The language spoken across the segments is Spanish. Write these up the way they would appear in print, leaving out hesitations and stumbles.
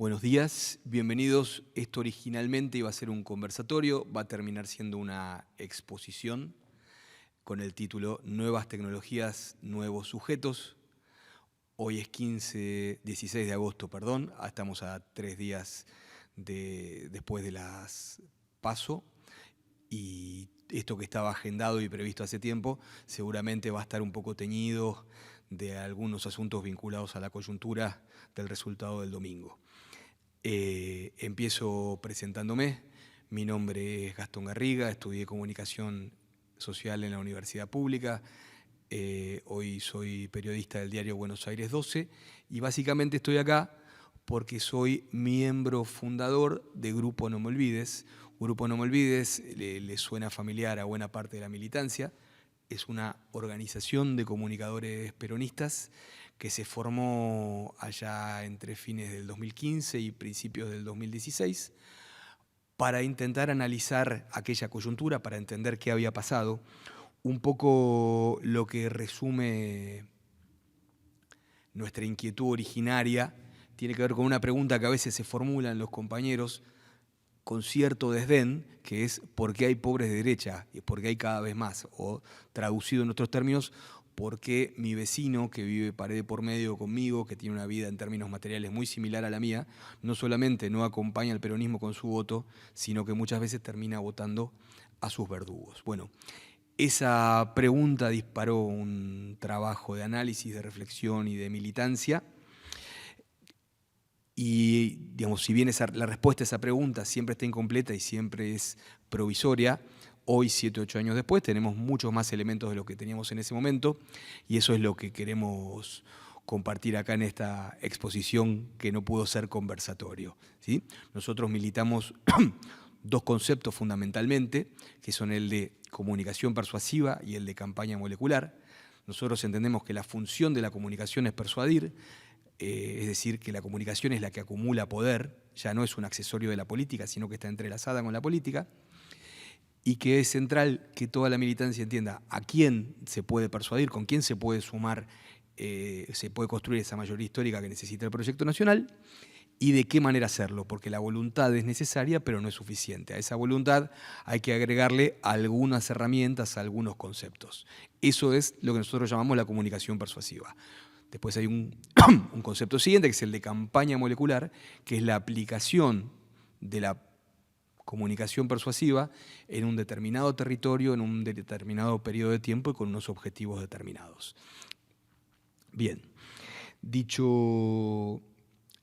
Buenos días, bienvenidos. Esto originalmente iba a ser un conversatorio, va a terminar siendo una exposición con el título Nuevas tecnologías, nuevos sujetos. Hoy es 16 de agosto, perdón, estamos a 3 días después de las PASO y esto que estaba agendado y previsto hace tiempo seguramente va a estar un poco teñido de algunos asuntos vinculados a la coyuntura del resultado del domingo. Empiezo presentándome. Mi nombre es Gastón Garriga, estudié Comunicación Social en la Universidad Pública. Hoy soy periodista del diario Buenos Aires 12 y básicamente estoy acá porque soy miembro fundador de Grupo No Me Olvides. Grupo No Me Olvides le suena familiar a buena parte de la militancia. Es una organización de comunicadores peronistas que se formó allá entre fines del 2015 y principios del 2016 para intentar analizar aquella coyuntura, para entender qué había pasado. Un poco lo que resume nuestra inquietud originaria tiene que ver con una pregunta que a veces se formulan los compañeros con cierto desdén, que es ¿por qué hay pobres de derecha? Y ¿por qué hay cada vez más? O traducido en otros términos, ¿por qué mi vecino que vive pared por medio conmigo, que tiene una vida en términos materiales muy similar a la mía, no solamente no acompaña al peronismo con su voto, sino que muchas veces termina votando a sus verdugos? Bueno, esa pregunta disparó un trabajo de análisis, de reflexión y de militancia. Y, digamos, si bien la respuesta a esa pregunta siempre está incompleta y siempre es provisoria, hoy, 7 o 8 años después, tenemos muchos más elementos de lo que teníamos en ese momento y eso es lo que queremos compartir acá en esta exposición que no pudo ser conversatorio, ¿sí? Nosotros militamos dos conceptos fundamentalmente, que son el de comunicación persuasiva y el de campaña molecular. Nosotros entendemos que la función de la comunicación es persuadir, es decir, que la comunicación es la que acumula poder, ya no es un accesorio de la política, sino que está entrelazada con la política, y que es central que toda la militancia entienda a quién se puede persuadir, con quién se puede sumar, se puede construir esa mayoría histórica que necesita el proyecto nacional, y de qué manera hacerlo, porque la voluntad es necesaria, pero no es suficiente. A esa voluntad hay que agregarle algunas herramientas, algunos conceptos. Eso es lo que nosotros llamamos la comunicación persuasiva. Después hay un concepto siguiente, que es el de campaña molecular, que es la aplicación de la comunicación persuasiva en un determinado territorio, en un determinado periodo de tiempo y con unos objetivos determinados. Bien, dicho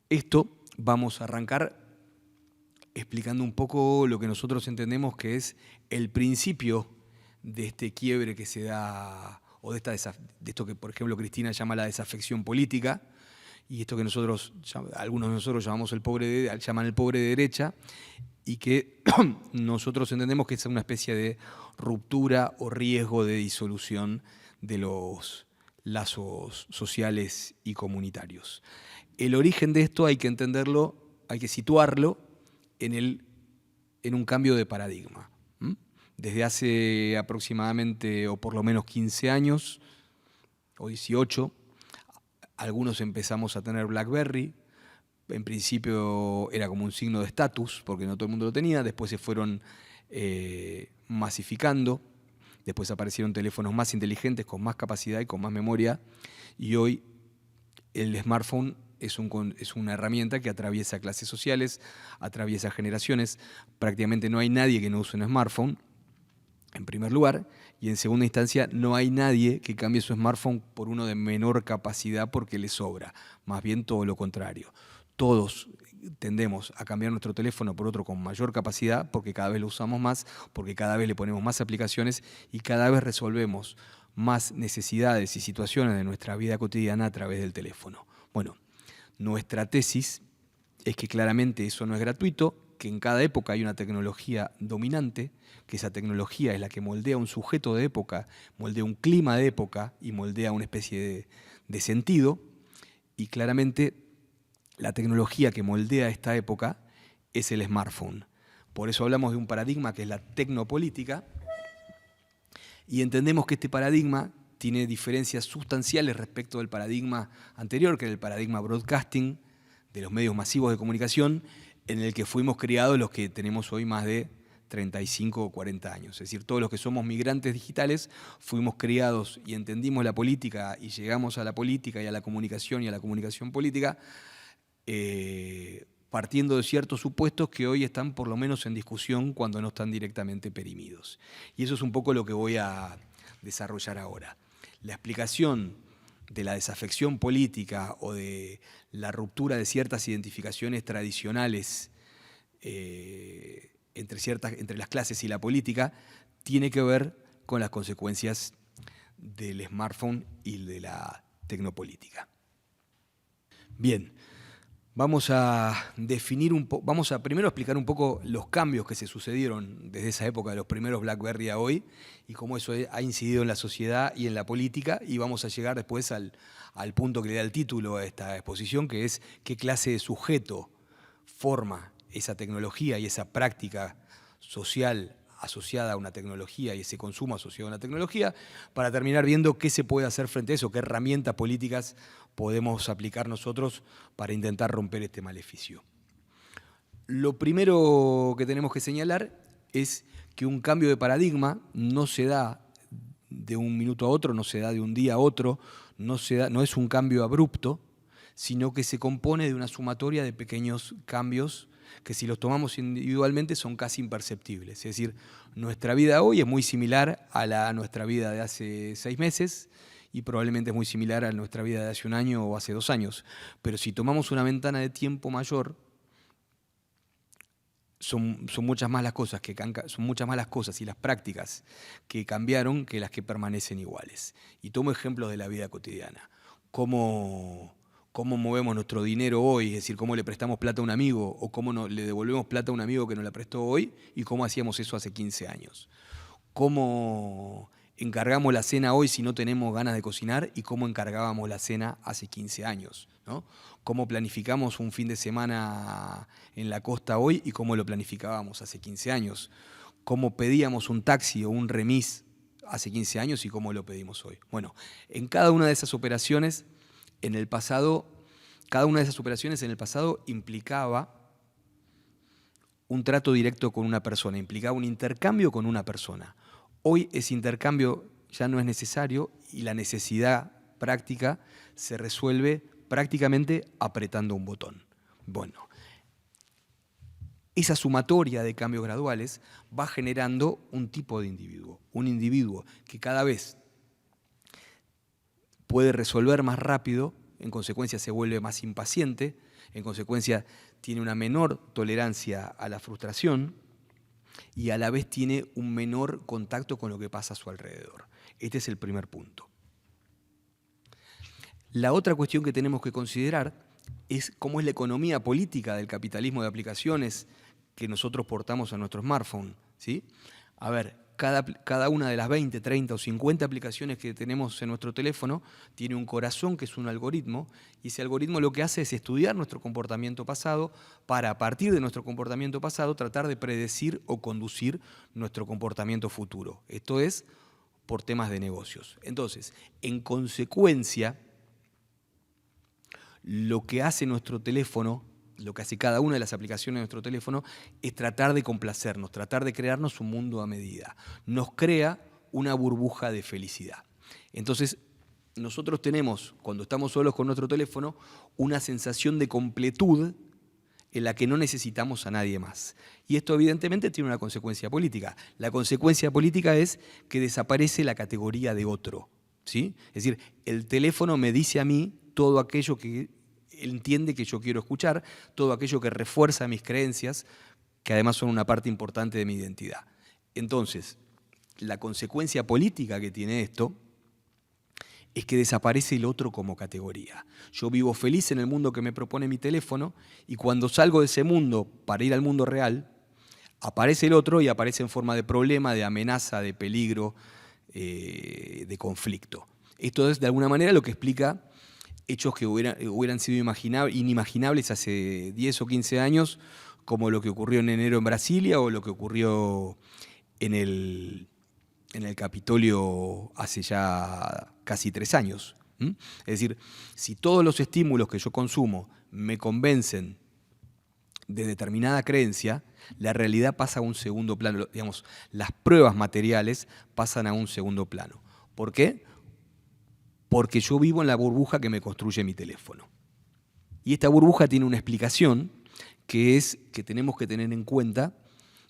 esto, vamos a arrancar explicando un poco lo que nosotros entendemos que es el principio de este quiebre que se da, o de esto que, por ejemplo, Cristina llama la desafección política, y esto que algunos de nosotros llaman el pobre de derecha, y que nosotros entendemos que es una especie de ruptura o riesgo de disolución de los lazos sociales y comunitarios. El origen de esto hay que entenderlo, hay que situarlo en un cambio de paradigma. Desde hace aproximadamente, o por lo menos 15 años, o 18, algunos empezamos a tener BlackBerry. En principio era como un signo de estatus, porque no todo el mundo lo tenía. Después se fueron masificando. Después aparecieron teléfonos más inteligentes, con más capacidad y con más memoria. Y hoy el smartphone es una herramienta que atraviesa clases sociales, atraviesa generaciones. Prácticamente no hay nadie que no use un smartphone, en primer lugar, y en segunda instancia no hay nadie que cambie su smartphone por uno de menor capacidad porque le sobra, más bien todo lo contrario. Todos tendemos a cambiar nuestro teléfono por otro con mayor capacidad porque cada vez lo usamos más, porque cada vez le ponemos más aplicaciones y cada vez resolvemos más necesidades y situaciones de nuestra vida cotidiana a través del teléfono. Bueno, nuestra tesis es que claramente eso no es gratuito, que en cada época hay una tecnología dominante, que esa tecnología es la que moldea un sujeto de época, moldea un clima de época y moldea una especie de sentido, y claramente la tecnología que moldea esta época es el smartphone. Por eso hablamos de un paradigma que es la tecnopolítica, y entendemos que este paradigma tiene diferencias sustanciales respecto del paradigma anterior, que era el paradigma broadcasting de los medios masivos de comunicación en el que fuimos criados los que tenemos hoy más de 35 o 40 años. Es decir, todos los que somos migrantes digitales fuimos criados y entendimos la política y llegamos a la política y a la comunicación política partiendo de ciertos supuestos que hoy están por lo menos en discusión cuando no están directamente perimidos. Y eso es un poco lo que voy a desarrollar ahora. La explicación de la desafección política o de la ruptura de ciertas identificaciones tradicionales entre las clases y la política tiene que ver con las consecuencias del smartphone y de la tecnopolítica. Bien, vamos a definir vamos a primero explicar un poco los cambios que se sucedieron desde esa época de los primeros BlackBerry a hoy y cómo eso ha incidido en la sociedad y en la política, y vamos a llegar después al punto que le da el título a esta exposición, que es qué clase de sujeto forma esa tecnología y esa práctica social asociada a una tecnología y ese consumo asociado a una tecnología, para terminar viendo qué se puede hacer frente a eso, qué herramientas políticas podemos aplicar nosotros para intentar romper este maleficio. Lo primero que tenemos que señalar es que un cambio de paradigma no se da de un minuto a otro, no se da de un día a otro, no es un cambio abrupto, sino que se compone de una sumatoria de pequeños cambios que si los tomamos individualmente son casi imperceptibles. Es decir, nuestra vida hoy es muy similar a nuestra vida de hace 6 meses y probablemente es muy similar a nuestra vida de hace un año o hace 2 años. Pero si tomamos una ventana de tiempo mayor, son muchas más las cosas y las prácticas que cambiaron que las que permanecen iguales. Y tomo ejemplos de la vida cotidiana. Cómo movemos nuestro dinero hoy, es decir, cómo le prestamos plata a un amigo o cómo le devolvemos plata a un amigo que nos la prestó hoy y cómo hacíamos eso hace 15 años. Cómo encargamos la cena hoy si no tenemos ganas de cocinar y cómo encargábamos la cena hace 15 años, ¿no? Cómo planificamos un fin de semana en la costa hoy y cómo lo planificábamos hace 15 años. Cómo pedíamos un taxi o un remis hace 15 años y cómo lo pedimos hoy. Bueno, en cada una de esas operaciones en el pasado implicaba un trato directo con una persona, implicaba un intercambio con una persona. Hoy ese intercambio ya no es necesario y la necesidad práctica se resuelve prácticamente apretando un botón. Bueno, esa sumatoria de cambios graduales va generando un tipo de individuo, un individuo que cada vez puede resolver más rápido, en consecuencia se vuelve más impaciente, en consecuencia tiene una menor tolerancia a la frustración y a la vez tiene un menor contacto con lo que pasa a su alrededor. Este es el primer punto. La otra cuestión que tenemos que considerar es cómo es la economía política del capitalismo de aplicaciones que nosotros portamos a nuestro smartphone, ¿sí? A ver, cada una de las 20, 30 o 50 aplicaciones que tenemos en nuestro teléfono tiene un corazón que es un algoritmo, y ese algoritmo lo que hace es estudiar nuestro comportamiento pasado para, a partir de nuestro comportamiento pasado, tratar de predecir o conducir nuestro comportamiento futuro. Esto es por temas de negocios. Entonces, en consecuencia, lo que hace nuestro teléfono, lo que hace cada una de las aplicaciones de nuestro teléfono es tratar de complacernos, tratar de crearnos un mundo a medida. Nos crea una burbuja de felicidad. Entonces, nosotros tenemos, cuando estamos solos con nuestro teléfono, una sensación de completud en la que no necesitamos a nadie más. Y esto evidentemente tiene una consecuencia política. La consecuencia política es que desaparece la categoría de otro, ¿sí? Es decir, el teléfono me dice a mí todo aquello que entiende que yo quiero escuchar, todo aquello que refuerza mis creencias, que además son una parte importante de mi identidad. Entonces, la consecuencia política que tiene esto es que desaparece el otro como categoría. Yo vivo feliz en el mundo que me propone mi teléfono y cuando salgo de ese mundo para ir al mundo real, aparece el otro y aparece en forma de problema, de amenaza, de peligro, de conflicto. Esto es de alguna manera lo que explica hechos que hubieran sido inimaginables hace 10 o 15 años, como lo que ocurrió en enero en Brasilia o lo que ocurrió en el Capitolio hace ya casi 3 años. Es decir, si todos los estímulos que yo consumo me convencen de determinada creencia, la realidad pasa a un segundo plano. Digamos, las pruebas materiales pasan a un segundo plano. ¿Por qué? Porque yo vivo en la burbuja que me construye mi teléfono. Y esta burbuja tiene una explicación que es que tenemos que tener en cuenta.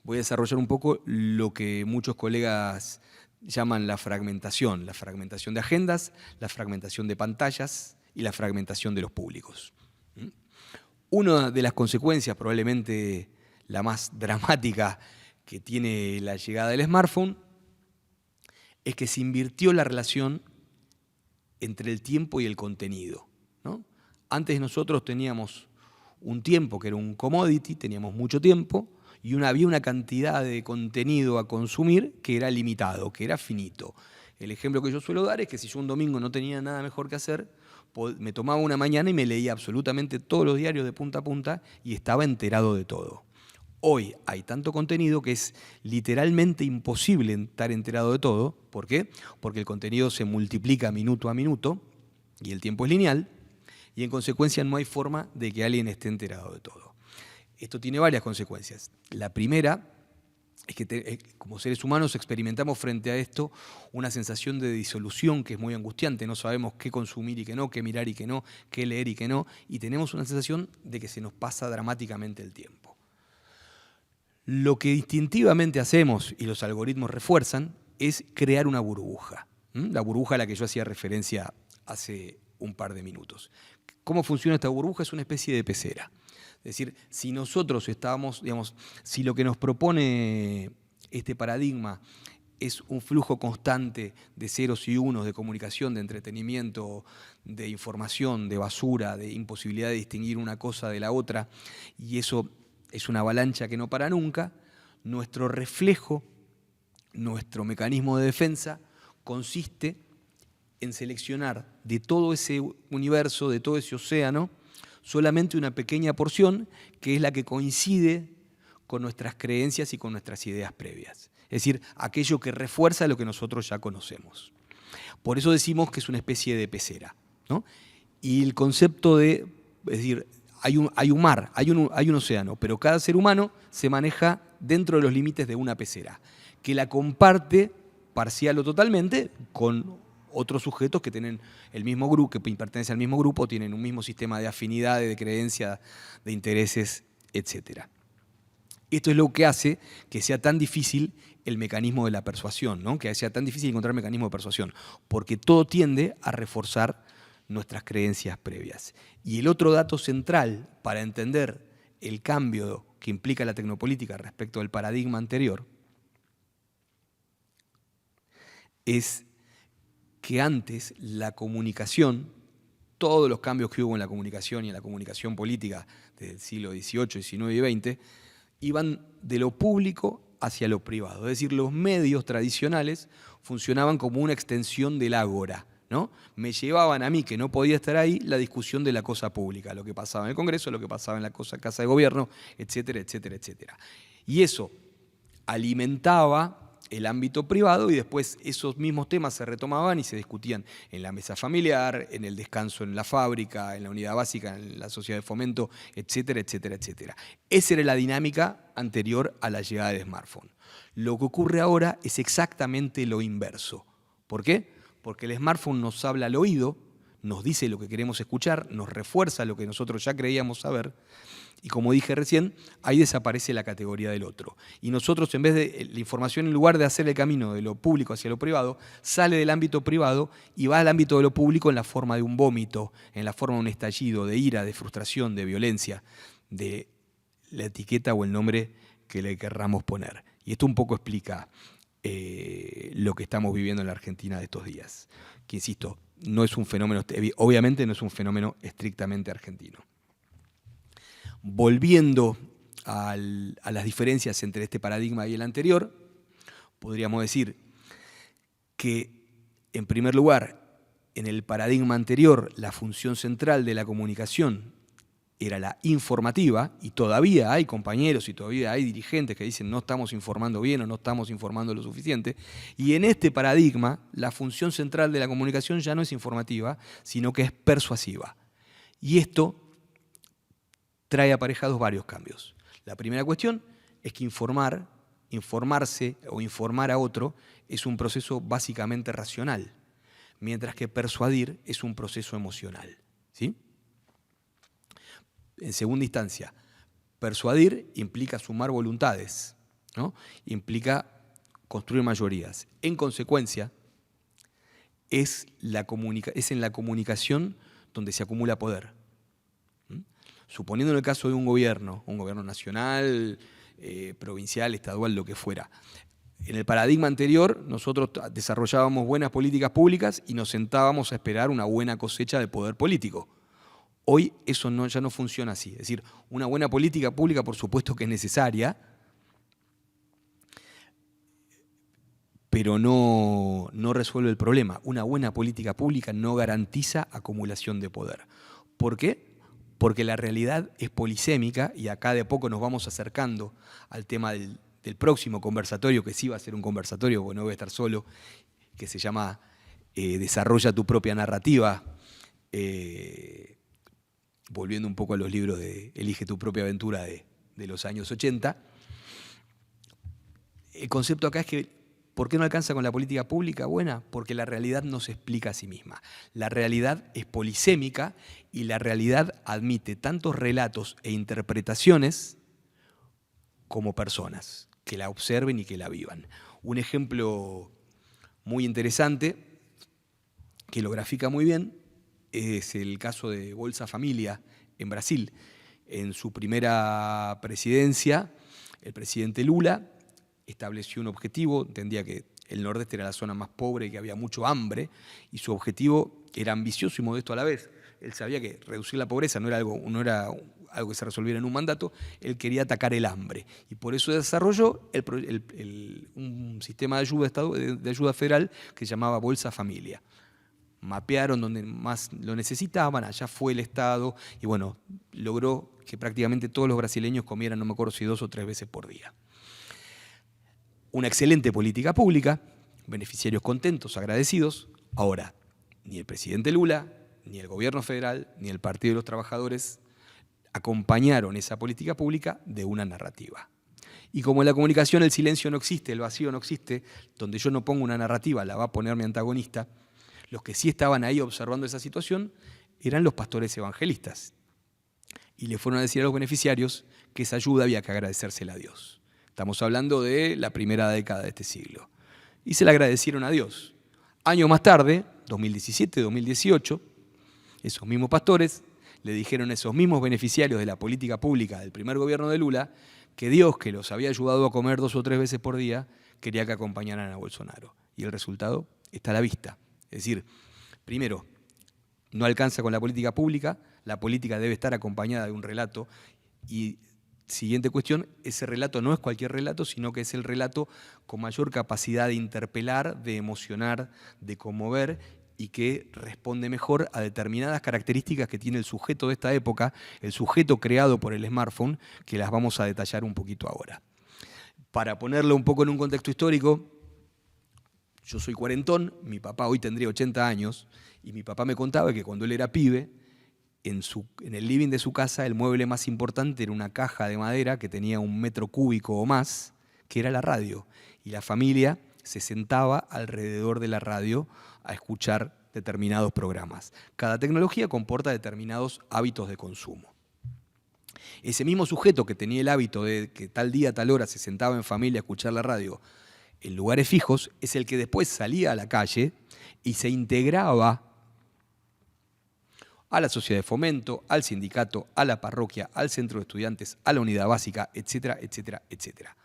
Voy a desarrollar un poco lo que muchos colegas llaman la fragmentación de agendas, la fragmentación de pantallas y la fragmentación de los públicos. Una de las consecuencias, probablemente la más dramática que tiene la llegada del smartphone, es que se invirtió la relación entre el tiempo y el contenido, ¿no? Antes nosotros teníamos un tiempo que era un commodity, teníamos mucho tiempo, y había una cantidad de contenido a consumir que era limitado, que era finito. El ejemplo que yo suelo dar es que si yo un domingo no tenía nada mejor que hacer, me tomaba una mañana y me leía absolutamente todos los diarios de punta a punta y estaba enterado de todo. Hoy hay tanto contenido que es literalmente imposible estar enterado de todo. ¿Por qué? Porque el contenido se multiplica minuto a minuto y el tiempo es lineal y en consecuencia no hay forma de que alguien esté enterado de todo. Esto tiene varias consecuencias. La primera es que como seres humanos experimentamos frente a esto una sensación de disolución que es muy angustiante. No sabemos qué consumir y qué no, qué mirar y qué no, qué leer y qué no, y tenemos una sensación de que se nos pasa dramáticamente el tiempo. Lo que instintivamente hacemos, y los algoritmos refuerzan, es crear una burbuja. La burbuja a la que yo hacía referencia hace un par de minutos. ¿Cómo funciona esta burbuja? Es una especie de pecera. Es decir, si nosotros estábamos, digamos, si lo que nos propone este paradigma es un flujo constante de ceros y unos, de comunicación, de entretenimiento, de información, de basura, de imposibilidad de distinguir una cosa de la otra, y eso es una avalancha que no para nunca, nuestro reflejo, nuestro mecanismo de defensa, consiste en seleccionar de todo ese universo, de todo ese océano, solamente una pequeña porción que es la que coincide con nuestras creencias y con nuestras ideas previas. Es decir, aquello que refuerza lo que nosotros ya conocemos. Por eso decimos que es una especie de pecera, ¿no? Y el concepto de, es decir, hay un mar, hay un océano, pero cada ser humano se maneja dentro de los límites de una pecera, que la comparte parcial o totalmente con otros sujetos que tienen el mismo grupo, que pertenecen al mismo grupo, tienen un mismo sistema de afinidades, de creencias, de intereses, etc. Esto es lo que hace que sea tan difícil el mecanismo de la persuasión, ¿no? Que sea tan difícil encontrar mecanismo de persuasión, porque todo tiende a reforzar nuestras creencias previas. Y el otro dato central para entender el cambio que implica la tecnopolítica respecto del paradigma anterior es que antes la comunicación, todos los cambios que hubo en la comunicación y en la comunicación política del siglo XVIII, XIX y XX, iban de lo público hacia lo privado. Es decir, los medios tradicionales funcionaban como una extensión del ágora, ¿no? Me llevaban a mí, que no podía estar ahí, la discusión de la cosa pública, lo que pasaba en el Congreso, lo que pasaba en la Casa de Gobierno, etcétera, etcétera, etcétera. Y eso alimentaba el ámbito privado y después esos mismos temas se retomaban y se discutían en la mesa familiar, en el descanso en la fábrica, en la unidad básica, en la sociedad de fomento, etcétera, etcétera, etcétera. Esa era la dinámica anterior a la llegada del smartphone. Lo que ocurre ahora es exactamente lo inverso. ¿Por qué? Porque el smartphone nos habla al oído, nos dice lo que queremos escuchar, nos refuerza lo que nosotros ya creíamos saber, y como dije recién, ahí desaparece la categoría del otro. Y nosotros, en vez de la información, en lugar de hacer el camino de lo público hacia lo privado, sale del ámbito privado y va al ámbito de lo público en la forma de un vómito, en la forma de un estallido, de ira, de frustración, de violencia, de la etiqueta o el nombre que le querramos poner. Y esto un poco explica lo que estamos viviendo en la Argentina de estos días. Que, insisto, no es un fenómeno, obviamente no es un fenómeno estrictamente argentino. Volviendo a las diferencias entre este paradigma y el anterior, podríamos decir que, en primer lugar, en el paradigma anterior, la función central de la comunicación era la informativa, y todavía hay compañeros y todavía hay dirigentes que dicen no estamos informando bien o no estamos informando lo suficiente, y en este paradigma la función central de la comunicación ya no es informativa, sino que es persuasiva. Y esto trae aparejados varios cambios. La primera cuestión es que informarse o informar a otro es un proceso básicamente racional, mientras que persuadir es un proceso emocional, ¿sí? En segunda instancia, persuadir implica sumar voluntades, ¿no? Implica construir mayorías. En consecuencia, es en la comunicación donde se acumula poder. Suponiendo en el caso de un gobierno nacional, provincial, estadual, lo que fuera. En el paradigma anterior, nosotros desarrollábamos buenas políticas públicas y nos sentábamos a esperar una buena cosecha de poder político. Hoy eso ya no funciona así. Es decir, una buena política pública, por supuesto que es necesaria, pero no resuelve el problema. Una buena política pública no garantiza acumulación de poder. ¿Por qué? Porque la realidad es polisémica, y acá de a poco nos vamos acercando al tema del próximo conversatorio, que sí va a ser un conversatorio, porque no voy a estar solo, que se llama Desarrolla tu propia narrativa, volviendo un poco a los libros de Elige tu propia aventura de los años 80. El concepto acá es que, ¿por qué no alcanza con la política pública buena? Porque la realidad no se explica a sí misma. La realidad es polisémica y la realidad admite tantos relatos e interpretaciones como personas que la observen y que la vivan. Un ejemplo muy interesante, que lo grafica muy bien, es el caso de Bolsa Familia en Brasil. En su primera presidencia, el presidente Lula estableció un objetivo, entendía que el Nordeste era la zona más pobre y que había mucho hambre, y su objetivo era ambicioso y modesto a la vez. Él sabía que reducir la pobreza no era algo que se resolviera en un mandato, él quería atacar el hambre. Y por eso desarrolló un sistema de ayuda federal que se llamaba Bolsa Familia. Mapearon donde más lo necesitaban, allá fue el Estado, y bueno, logró que prácticamente todos los brasileños comieran, no me acuerdo si 2 o 3 veces por día. Una excelente política pública, beneficiarios contentos, agradecidos. Ahora, ni el presidente Lula, ni el gobierno federal, ni el Partido de los Trabajadores acompañaron esa política pública de una narrativa. Y como en la comunicación el silencio no existe, el vacío no existe, donde yo no pongo una narrativa, la va a poner mi antagonista, los que sí estaban ahí observando esa situación eran los pastores evangelistas. Y le fueron a decir a los beneficiarios que esa ayuda había que agradecérsela a Dios. Estamos hablando de la primera década de este siglo. Y se la agradecieron a Dios. Años más tarde, 2017, 2018, esos mismos pastores le dijeron a esos mismos beneficiarios de la política pública del primer gobierno de Lula que Dios, que los había ayudado a comer 2 o 3 veces por día, quería que acompañaran a Bolsonaro. Y el resultado está a la vista. Es decir, primero, no alcanza con la política pública, la política debe estar acompañada de un relato, y siguiente cuestión, ese relato no es cualquier relato, sino que es el relato con mayor capacidad de interpelar, de emocionar, de conmover, y que responde mejor a determinadas características que tiene el sujeto de esta época, el sujeto creado por el smartphone, que las vamos a detallar un poquito ahora. Para ponerlo un poco en un contexto histórico, yo soy cuarentón, mi papá hoy tendría 80 años, y mi papá me contaba que cuando él era pibe, en el living de su casa, el mueble más importante era una caja de madera que tenía 1 metro cúbico o más, que era la radio. Y la familia se sentaba alrededor de la radio a escuchar determinados programas. Cada tecnología comporta determinados hábitos de consumo. Ese mismo sujeto que tenía el hábito de que tal día, tal hora se sentaba en familia a escuchar la radio en lugares fijos, es el que después salía a la calle y se integraba a la sociedad de fomento, al sindicato, a la parroquia, al centro de estudiantes, a la unidad básica, etcétera, etcétera, etcétera.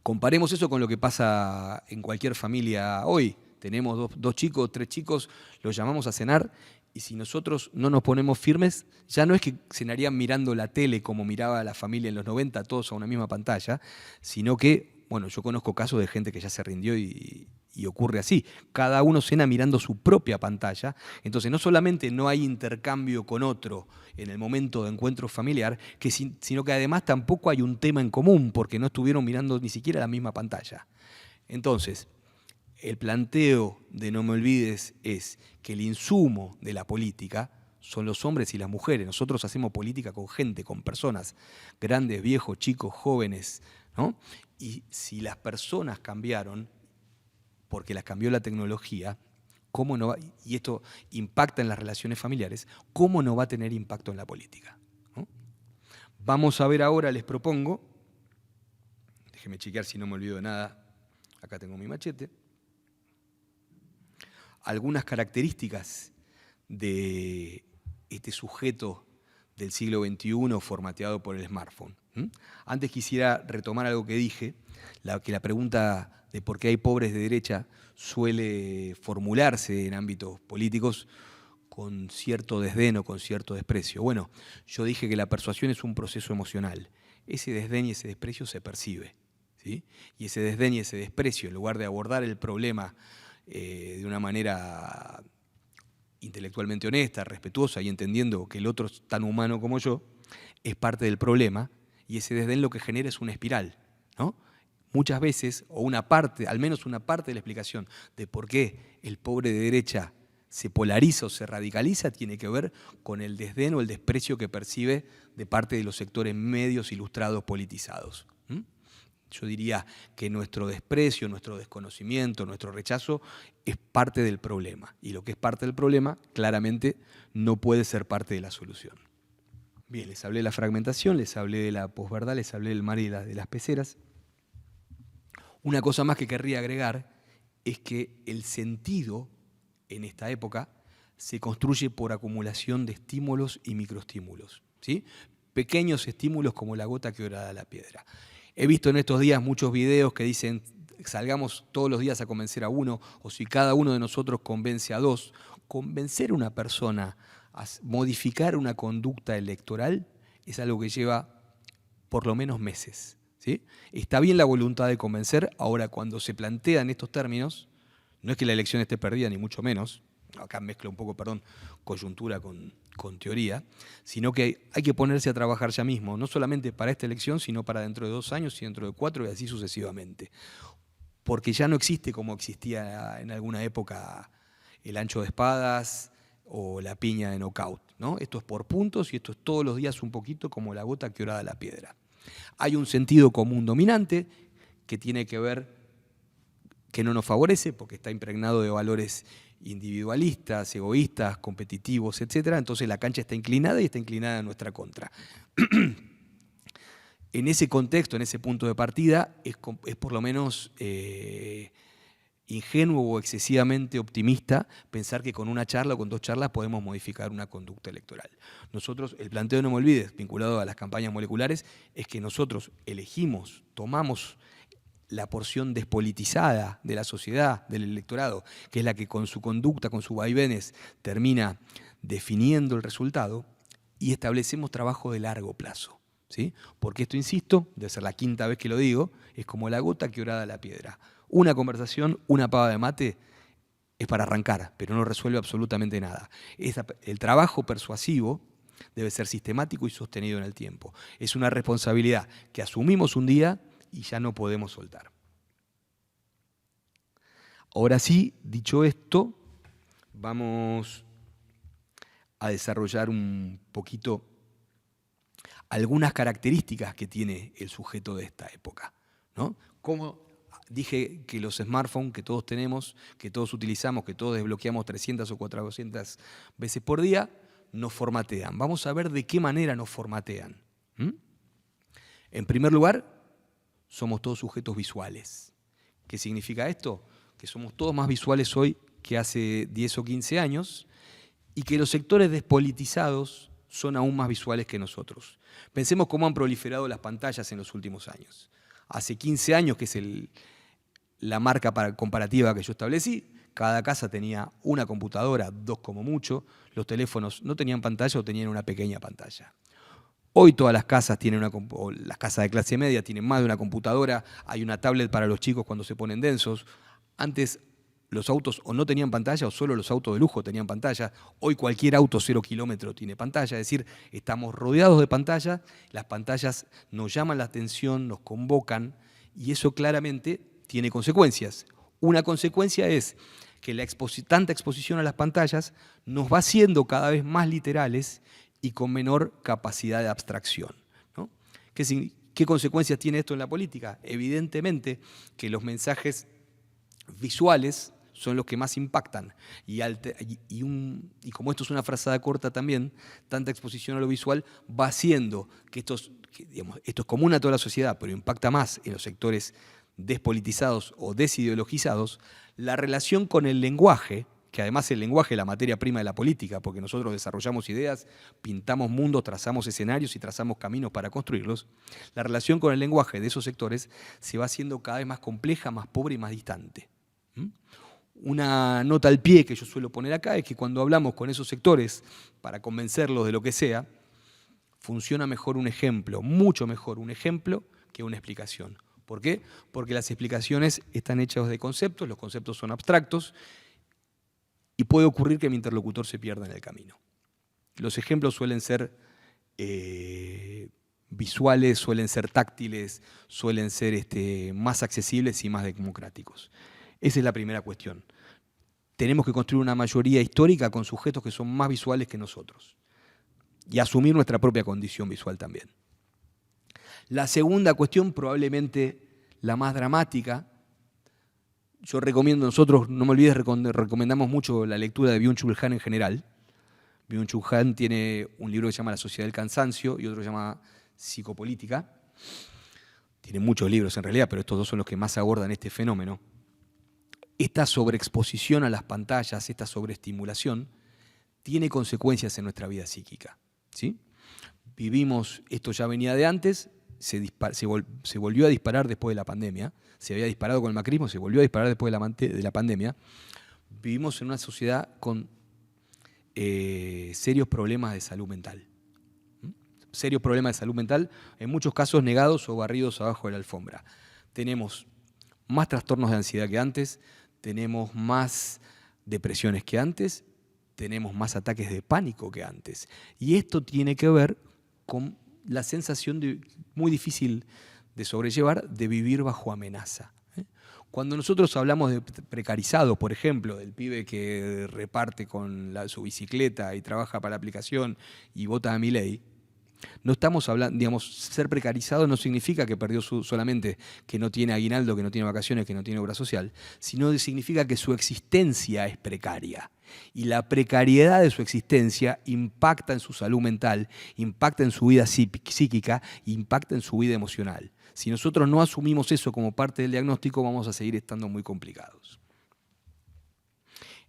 Comparemos eso con lo que pasa en cualquier familia hoy. Tenemos 2 chicos, 3 chicos, los llamamos a cenar, y si nosotros no nos ponemos firmes, ya no es que cenarían mirando la tele como miraba la familia en los 90, todos a una misma pantalla, sino que, bueno, yo conozco casos de gente que ya se rindió y Y ocurre así, cada uno cena mirando su propia pantalla, entonces no solamente no hay intercambio con otro en el momento de encuentro familiar, sino que además tampoco hay un tema en común, porque no estuvieron mirando ni siquiera la misma pantalla. Entonces, el planteo de No Me Olvides es que el insumo de la política son los hombres y las mujeres. Nosotros hacemos política con gente, con personas, grandes, viejos, chicos, jóvenes, ¿no? Y si las personas cambiaron, porque las cambió la tecnología, ¿cómo no va, y esto impacta en las relaciones familiares, ¿cómo no va a tener impacto en la política? ¿No? Vamos a ver ahora, les propongo, déjenme chequear si no me olvido de nada, acá tengo mi machete, algunas características de este sujeto del siglo XXI formateado por el smartphone. Antes quisiera retomar algo que dije, que la pregunta de por qué hay pobres de derecha suele formularse en ámbitos políticos con cierto desdén o con cierto desprecio. Bueno, yo dije que la persuasión es un proceso emocional. Ese desdén y ese desprecio se percibe, ¿sí? Y ese desdén y ese desprecio, en lugar de abordar el problema de una manera intelectualmente honesta, respetuosa y entendiendo que el otro es tan humano como yo, es parte del problema, y ese desdén lo que genera es una espiral, ¿no? Muchas veces, o una parte, al menos una parte de la explicación de por qué el pobre de derecha se polariza o se radicaliza tiene que ver con el desdén o el desprecio que percibe de parte de los sectores medios ilustrados politizados. Yo diría que nuestro desprecio, nuestro desconocimiento, nuestro rechazo es parte del problema. Y lo que es parte del problema, claramente, no puede ser parte de la solución. Bien, les hablé de la fragmentación, les hablé de la posverdad, les hablé del mar y de las peceras. Una cosa más que querría agregar es que el sentido en esta época se construye por acumulación de estímulos y microestímulos, ¿sí? Pequeños estímulos como la gota que horada la piedra. He visto en estos días muchos videos que dicen salgamos todos los días a convencer a uno, o si cada uno de nosotros convence a dos. Convencer a una persona a modificar una conducta electoral es algo que lleva por lo menos meses, ¿sí? Está bien la voluntad de convencer, ahora cuando se plantean estos términos, no es que la elección esté perdida, ni mucho menos, acá mezclo un poco, perdón, coyuntura con teoría, sino que hay que ponerse a trabajar ya mismo, no solamente para esta elección, sino para dentro de 2 años y dentro de 4 y así sucesivamente. Porque ya no existe como existía en alguna época el ancho de espadas o la piña de knockout, ¿no? Esto es por puntos y esto es todos los días un poquito como la gota que horada la piedra. Hay un sentido común dominante que tiene que ver, que no nos favorece porque está impregnado de valores individualistas, egoístas, competitivos, etc. Entonces la cancha está inclinada y está inclinada en nuestra contra. En ese contexto, en ese punto de partida, es por lo menos ingenuo o excesivamente optimista pensar que con una charla o con 2 charlas podemos modificar una conducta electoral. Nosotros, el planteo de No Me Olvides, vinculado a las campañas moleculares, es que nosotros elegimos, tomamos la porción despolitizada de la sociedad, del electorado, que es la que con su conducta, con sus vaivenes, termina definiendo el resultado, y establecemos trabajo de largo plazo, ¿sí? Porque esto, insisto, debe ser la 5ª vez que lo digo, es como la gota que horada la piedra. Una conversación, una pava de mate, es para arrancar, pero no resuelve absolutamente nada. El trabajo persuasivo debe ser sistemático y sostenido en el tiempo. Es una responsabilidad que asumimos un día y ya no podemos soltar. Ahora sí, dicho esto, vamos a desarrollar un poquito algunas características que tiene el sujeto de esta época, ¿no? Como dije que los smartphones que todos tenemos, que todos utilizamos, que todos desbloqueamos 300 o 400 veces por día, nos formatean. Vamos a ver de qué manera nos formatean. En primer lugar, somos todos sujetos visuales. ¿Qué significa esto? Que somos todos más visuales hoy que hace 10 o 15 años y que los sectores despolitizados son aún más visuales que nosotros. Pensemos cómo han proliferado las pantallas en los últimos años. Hace 15 años, que es la marca comparativa que yo establecí, cada casa tenía una computadora, 2 como mucho, los teléfonos no tenían pantalla o tenían una pequeña pantalla. Hoy todas las casas tienen las casas de clase media tienen más de una computadora, hay una tablet para los chicos cuando se ponen densos, Antes los autos o no tenían pantalla o solo los autos de lujo tenían pantalla. Hoy cualquier auto 0 kilómetros tiene pantalla, es decir, estamos rodeados de pantallas, las pantallas nos llaman la atención, nos convocan y eso claramente tiene consecuencias. Una consecuencia es que tanta exposición a las pantallas nos va haciendo cada vez más literales y con menor capacidad de abstracción, ¿no? ¿Qué consecuencias tiene esto en la política? Evidentemente que los mensajes visuales son los que más impactan. Y como esto es una frazada corta también, tanta exposición a lo visual va haciendo que esto es común a toda la sociedad, pero impacta más en los sectores despolitizados o desideologizados, la relación con el lenguaje, que además el lenguaje es la materia prima de la política, porque nosotros desarrollamos ideas, pintamos mundos, trazamos escenarios y trazamos caminos para construirlos, la relación con el lenguaje de esos sectores se va haciendo cada vez más compleja, más pobre y más distante. Una nota al pie que yo suelo poner acá es que cuando hablamos con esos sectores para convencerlos de lo que sea, funciona mejor un ejemplo, mucho mejor un ejemplo que una explicación. ¿Por qué? Porque las explicaciones están hechas de conceptos, los conceptos son abstractos y puede ocurrir que mi interlocutor se pierda en el camino. Los ejemplos suelen ser visuales, suelen ser táctiles, suelen ser más accesibles y más democráticos. Esa es la primera cuestión. Tenemos que construir una mayoría histórica con sujetos que son más visuales que nosotros y asumir nuestra propia condición visual también. La segunda cuestión, probablemente la más dramática, yo recomiendo, nosotros, no me olvides, recomendamos mucho la lectura de Byung-Chul Han en general. Byung-Chul Han tiene un libro que se llama La sociedad del cansancio y otro que se llama Psicopolítica. Tiene muchos libros en realidad, pero estos dos son los que más abordan este fenómeno. Esta sobreexposición a las pantallas, esta sobreestimulación, tiene consecuencias en nuestra vida psíquica, ¿sí? Vivimos, esto ya venía de antes, se volvió a disparar después de la pandemia, se había disparado con el macrismo, se volvió a disparar después de la pandemia. Vivimos en una sociedad con serios problemas de salud mental. Serios problemas de salud mental, en muchos casos negados o barridos abajo de la alfombra. Tenemos más trastornos de ansiedad que antes, tenemos más depresiones que antes, tenemos más ataques de pánico que antes. Y esto tiene que ver con la sensación muy difícil de sobrellevar de vivir bajo amenaza. Cuando nosotros hablamos de precarizado, por ejemplo, del pibe que reparte con su bicicleta y trabaja para la aplicación y vota a Milei, no estamos hablando, digamos, ser precarizado no significa que perdió solamente que no tiene aguinaldo, que no tiene vacaciones, que no tiene obra social, sino significa que su existencia es precaria. Y la precariedad de su existencia impacta en su salud mental, impacta en su vida psíquica, impacta en su vida emocional. Si nosotros no asumimos eso como parte del diagnóstico, vamos a seguir estando muy complicados.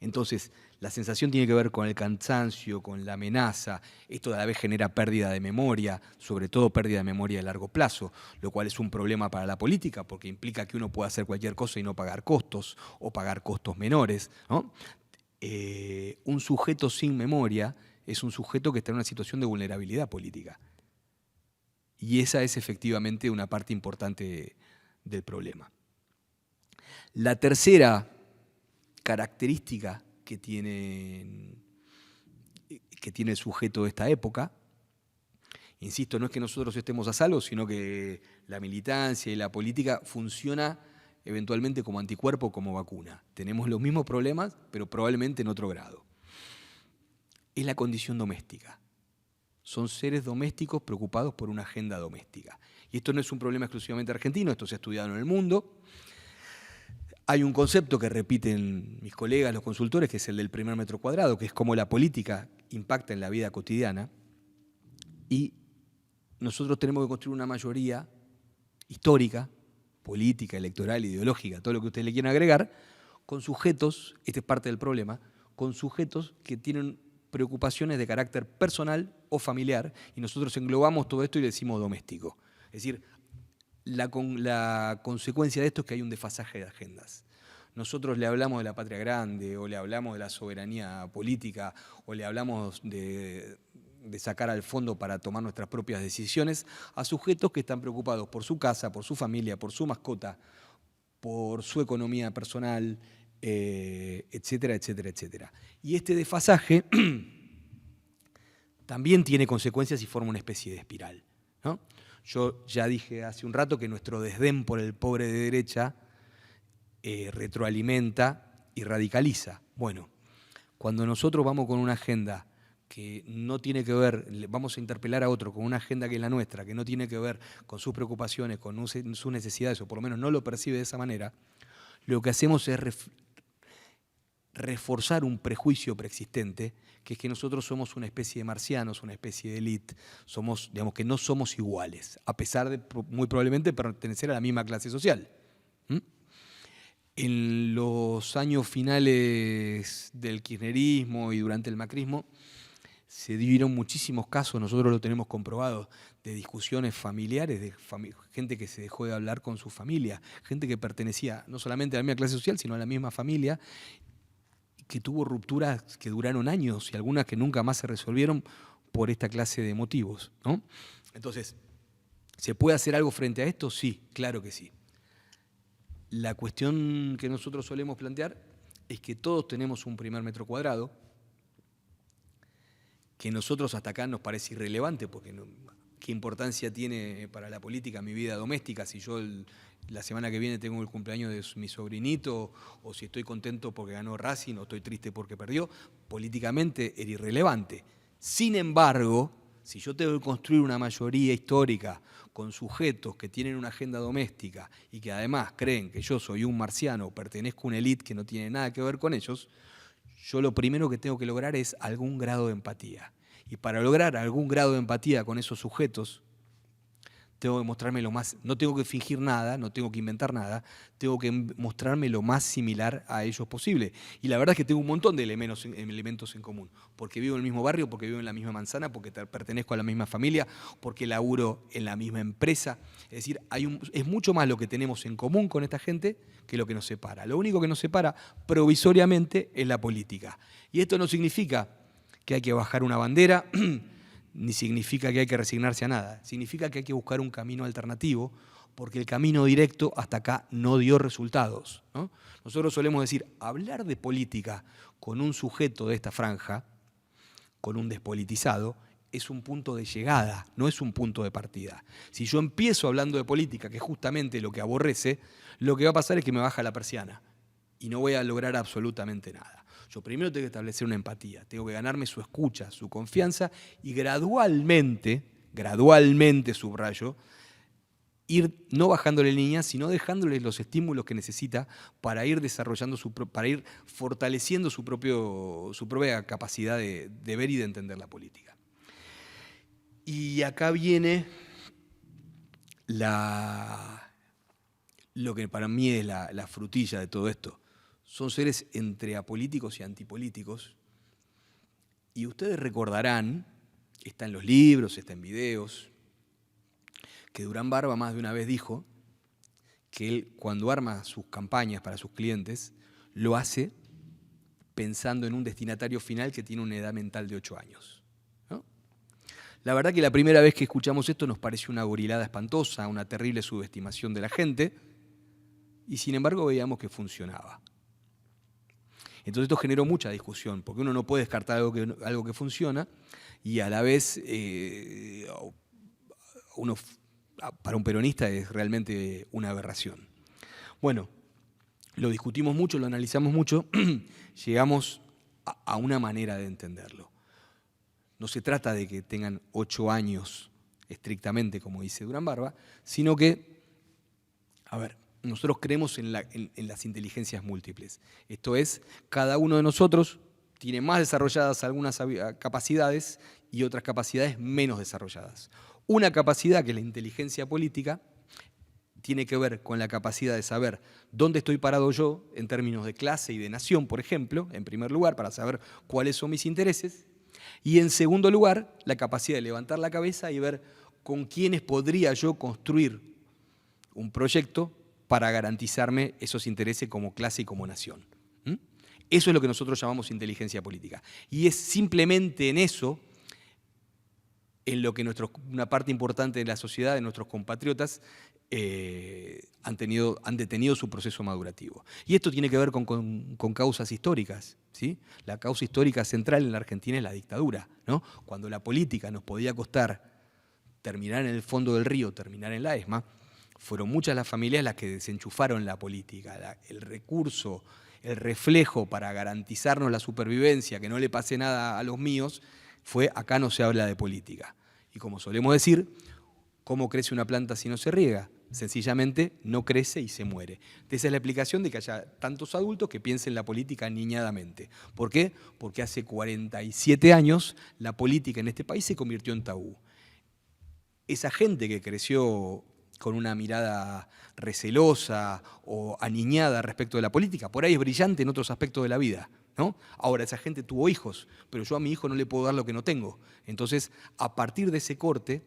Entonces, la sensación tiene que ver con el cansancio, con la amenaza. Esto a la vez genera pérdida de memoria, sobre todo pérdida de memoria a largo plazo, lo cual es un problema para la política porque implica que uno pueda hacer cualquier cosa y no pagar costos o pagar costos menores, ¿no? Un sujeto sin memoria es un sujeto que está en una situación de vulnerabilidad política. Y esa es efectivamente una parte importante del problema. La tercera característica que tiene el sujeto de esta época, insisto, no es que nosotros estemos a salvo, sino que la militancia y la política funciona eventualmente como anticuerpo, como vacuna. Tenemos los mismos problemas, pero probablemente en otro grado. Es la condición doméstica. Son seres domésticos preocupados por una agenda doméstica. Y esto no es un problema exclusivamente argentino, esto se ha estudiado en el mundo. Hay un concepto que repiten mis colegas, los consultores, que es el del primer metro cuadrado, que es cómo la política impacta en la vida cotidiana. Y nosotros tenemos que construir una mayoría histórica, política, electoral, ideológica, todo lo que ustedes le quieran agregar, con sujetos, este es parte del problema, con sujetos que tienen preocupaciones de carácter personal o familiar, y nosotros englobamos todo esto y le decimos doméstico. Es decir, la consecuencia de esto es que hay un desfasaje de agendas. Nosotros le hablamos de la patria grande, o le hablamos de la soberanía política, o le hablamos de sacar al fondo para tomar nuestras propias decisiones a sujetos que están preocupados por su casa, por su familia, por su mascota, por su economía personal, etcétera, etcétera, etcétera. Y este desfasaje también tiene consecuencias y forma una especie de espiral, ¿no? Yo ya dije hace un rato que nuestro desdén por el pobre de derecha retroalimenta y radicaliza. Bueno, cuando nosotros vamos con una agenda que no tiene que ver, vamos a interpelar a otro con una agenda que es la nuestra, que no tiene que ver con sus preocupaciones, con sus necesidades, o por lo menos no lo percibe de esa manera, lo que hacemos es reforzar un prejuicio preexistente, que es que nosotros somos una especie de marcianos, una especie de élite, somos, digamos, que no somos iguales, a pesar de muy probablemente pertenecer a la misma clase social. En los años finales del kirchnerismo y durante el macrismo se dieron muchísimos casos, nosotros lo tenemos comprobado, de discusiones familiares, de gente que se dejó de hablar con su familia, gente que pertenecía no solamente a la misma clase social, sino a la misma familia, que tuvo rupturas que duraron años y algunas que nunca más se resolvieron por esta clase de motivos, ¿no? Entonces, ¿se puede hacer algo frente a esto? Sí, claro que sí. La cuestión que nosotros solemos plantear es que todos tenemos un primer metro cuadrado, que nosotros hasta acá nos parece irrelevante, porque ¿qué importancia tiene para la política mi vida doméstica si yo la semana que viene tengo el cumpleaños de mi sobrinito, o si estoy contento porque ganó Racing, o estoy triste porque perdió? Políticamente era irrelevante. Sin embargo, si yo tengo que construir una mayoría histórica con sujetos que tienen una agenda doméstica y que además creen que yo soy un marciano o pertenezco a una élite que no tiene nada que ver con ellos, yo lo primero que tengo que lograr es algún grado de empatía. Y para lograr algún grado de empatía con esos sujetos, tengo que mostrarme lo más, no tengo que fingir nada, no tengo que inventar nada, tengo que mostrarme lo más similar a ellos posible. Y la verdad es que tengo un montón de elementos en común, porque vivo en el mismo barrio, porque vivo en la misma manzana, porque pertenezco a la misma familia, porque laburo en la misma empresa. Es decir, es mucho más lo que tenemos en común con esta gente que lo que nos separa. Lo único que nos separa provisoriamente es la política. Y esto no significa que hay que bajar una bandera, ni significa que hay que resignarse a nada. Significa que hay que buscar un camino alternativo, porque el camino directo hasta acá no dio resultados, ¿no? Nosotros solemos decir, hablar de política con un sujeto de esta franja, con un despolitizado, es un punto de llegada, no es un punto de partida. Si yo empiezo hablando de política, que es justamente lo que aborrece, lo que va a pasar es que me baja la persiana y no voy a lograr absolutamente nada. Yo primero tengo que establecer una empatía, tengo que ganarme su escucha, su confianza y gradualmente, subrayo, ir no bajándole líneas, sino dejándole los estímulos que necesita para ir desarrollando, para ir fortaleciendo su propia capacidad de ver y de entender la política. Y acá viene lo que para mí es la frutilla de todo esto. Son seres entre apolíticos y antipolíticos. Y ustedes recordarán, está en los libros, está en videos, que Durán Barba más de una vez dijo que él, cuando arma sus campañas para sus clientes, lo hace pensando en un destinatario final que tiene una edad mental de 8 años. ¿No? La verdad que la primera vez que escuchamos esto nos pareció una gorilada espantosa, una terrible subestimación de la gente, y sin embargo veíamos que funcionaba. Entonces esto generó mucha discusión, porque uno no puede descartar algo que funciona y a la vez para un peronista es realmente una aberración. Bueno, lo discutimos mucho, lo analizamos mucho, llegamos a una manera de entenderlo. No se trata de que tengan 8 años estrictamente, como dice Durán Barba, sino que, nosotros creemos en las inteligencias múltiples. Esto es, cada uno de nosotros tiene más desarrolladas algunas capacidades y otras capacidades menos desarrolladas. Una capacidad, que es la inteligencia política, tiene que ver con la capacidad de saber dónde estoy parado yo en términos de clase y de nación, por ejemplo, en primer lugar, para saber cuáles son mis intereses. Y en segundo lugar, la capacidad de levantar la cabeza y ver con quiénes podría yo construir un proyecto para garantizarme esos intereses como clase y como nación. Eso es lo que nosotros llamamos inteligencia política. Y es simplemente en eso, en lo que una parte importante de la sociedad, de nuestros compatriotas, han detenido su proceso madurativo. Y esto tiene que ver con causas históricas, ¿sí? La causa histórica central en la Argentina es la dictadura, ¿no? Cuando la política nos podía costar terminar en el fondo del río, terminar en la ESMA, fueron muchas las familias las que desenchufaron la política, el recurso, el reflejo para garantizarnos la supervivencia, que no le pase nada a los míos, fue acá no se habla de política. Y como solemos decir, ¿cómo crece una planta si no se riega? Sencillamente no crece y se muere. Esa es la explicación de que haya tantos adultos que piensen la política niñadamente. ¿Por qué? Porque hace 47 años la política en este país se convirtió en tabú. Esa gente que creció con una mirada recelosa o aniñada respecto de la política, por ahí es brillante en otros aspectos de la vida, ¿no? Ahora, esa gente tuvo hijos, pero yo a mi hijo no le puedo dar lo que no tengo. Entonces, a partir de ese corte,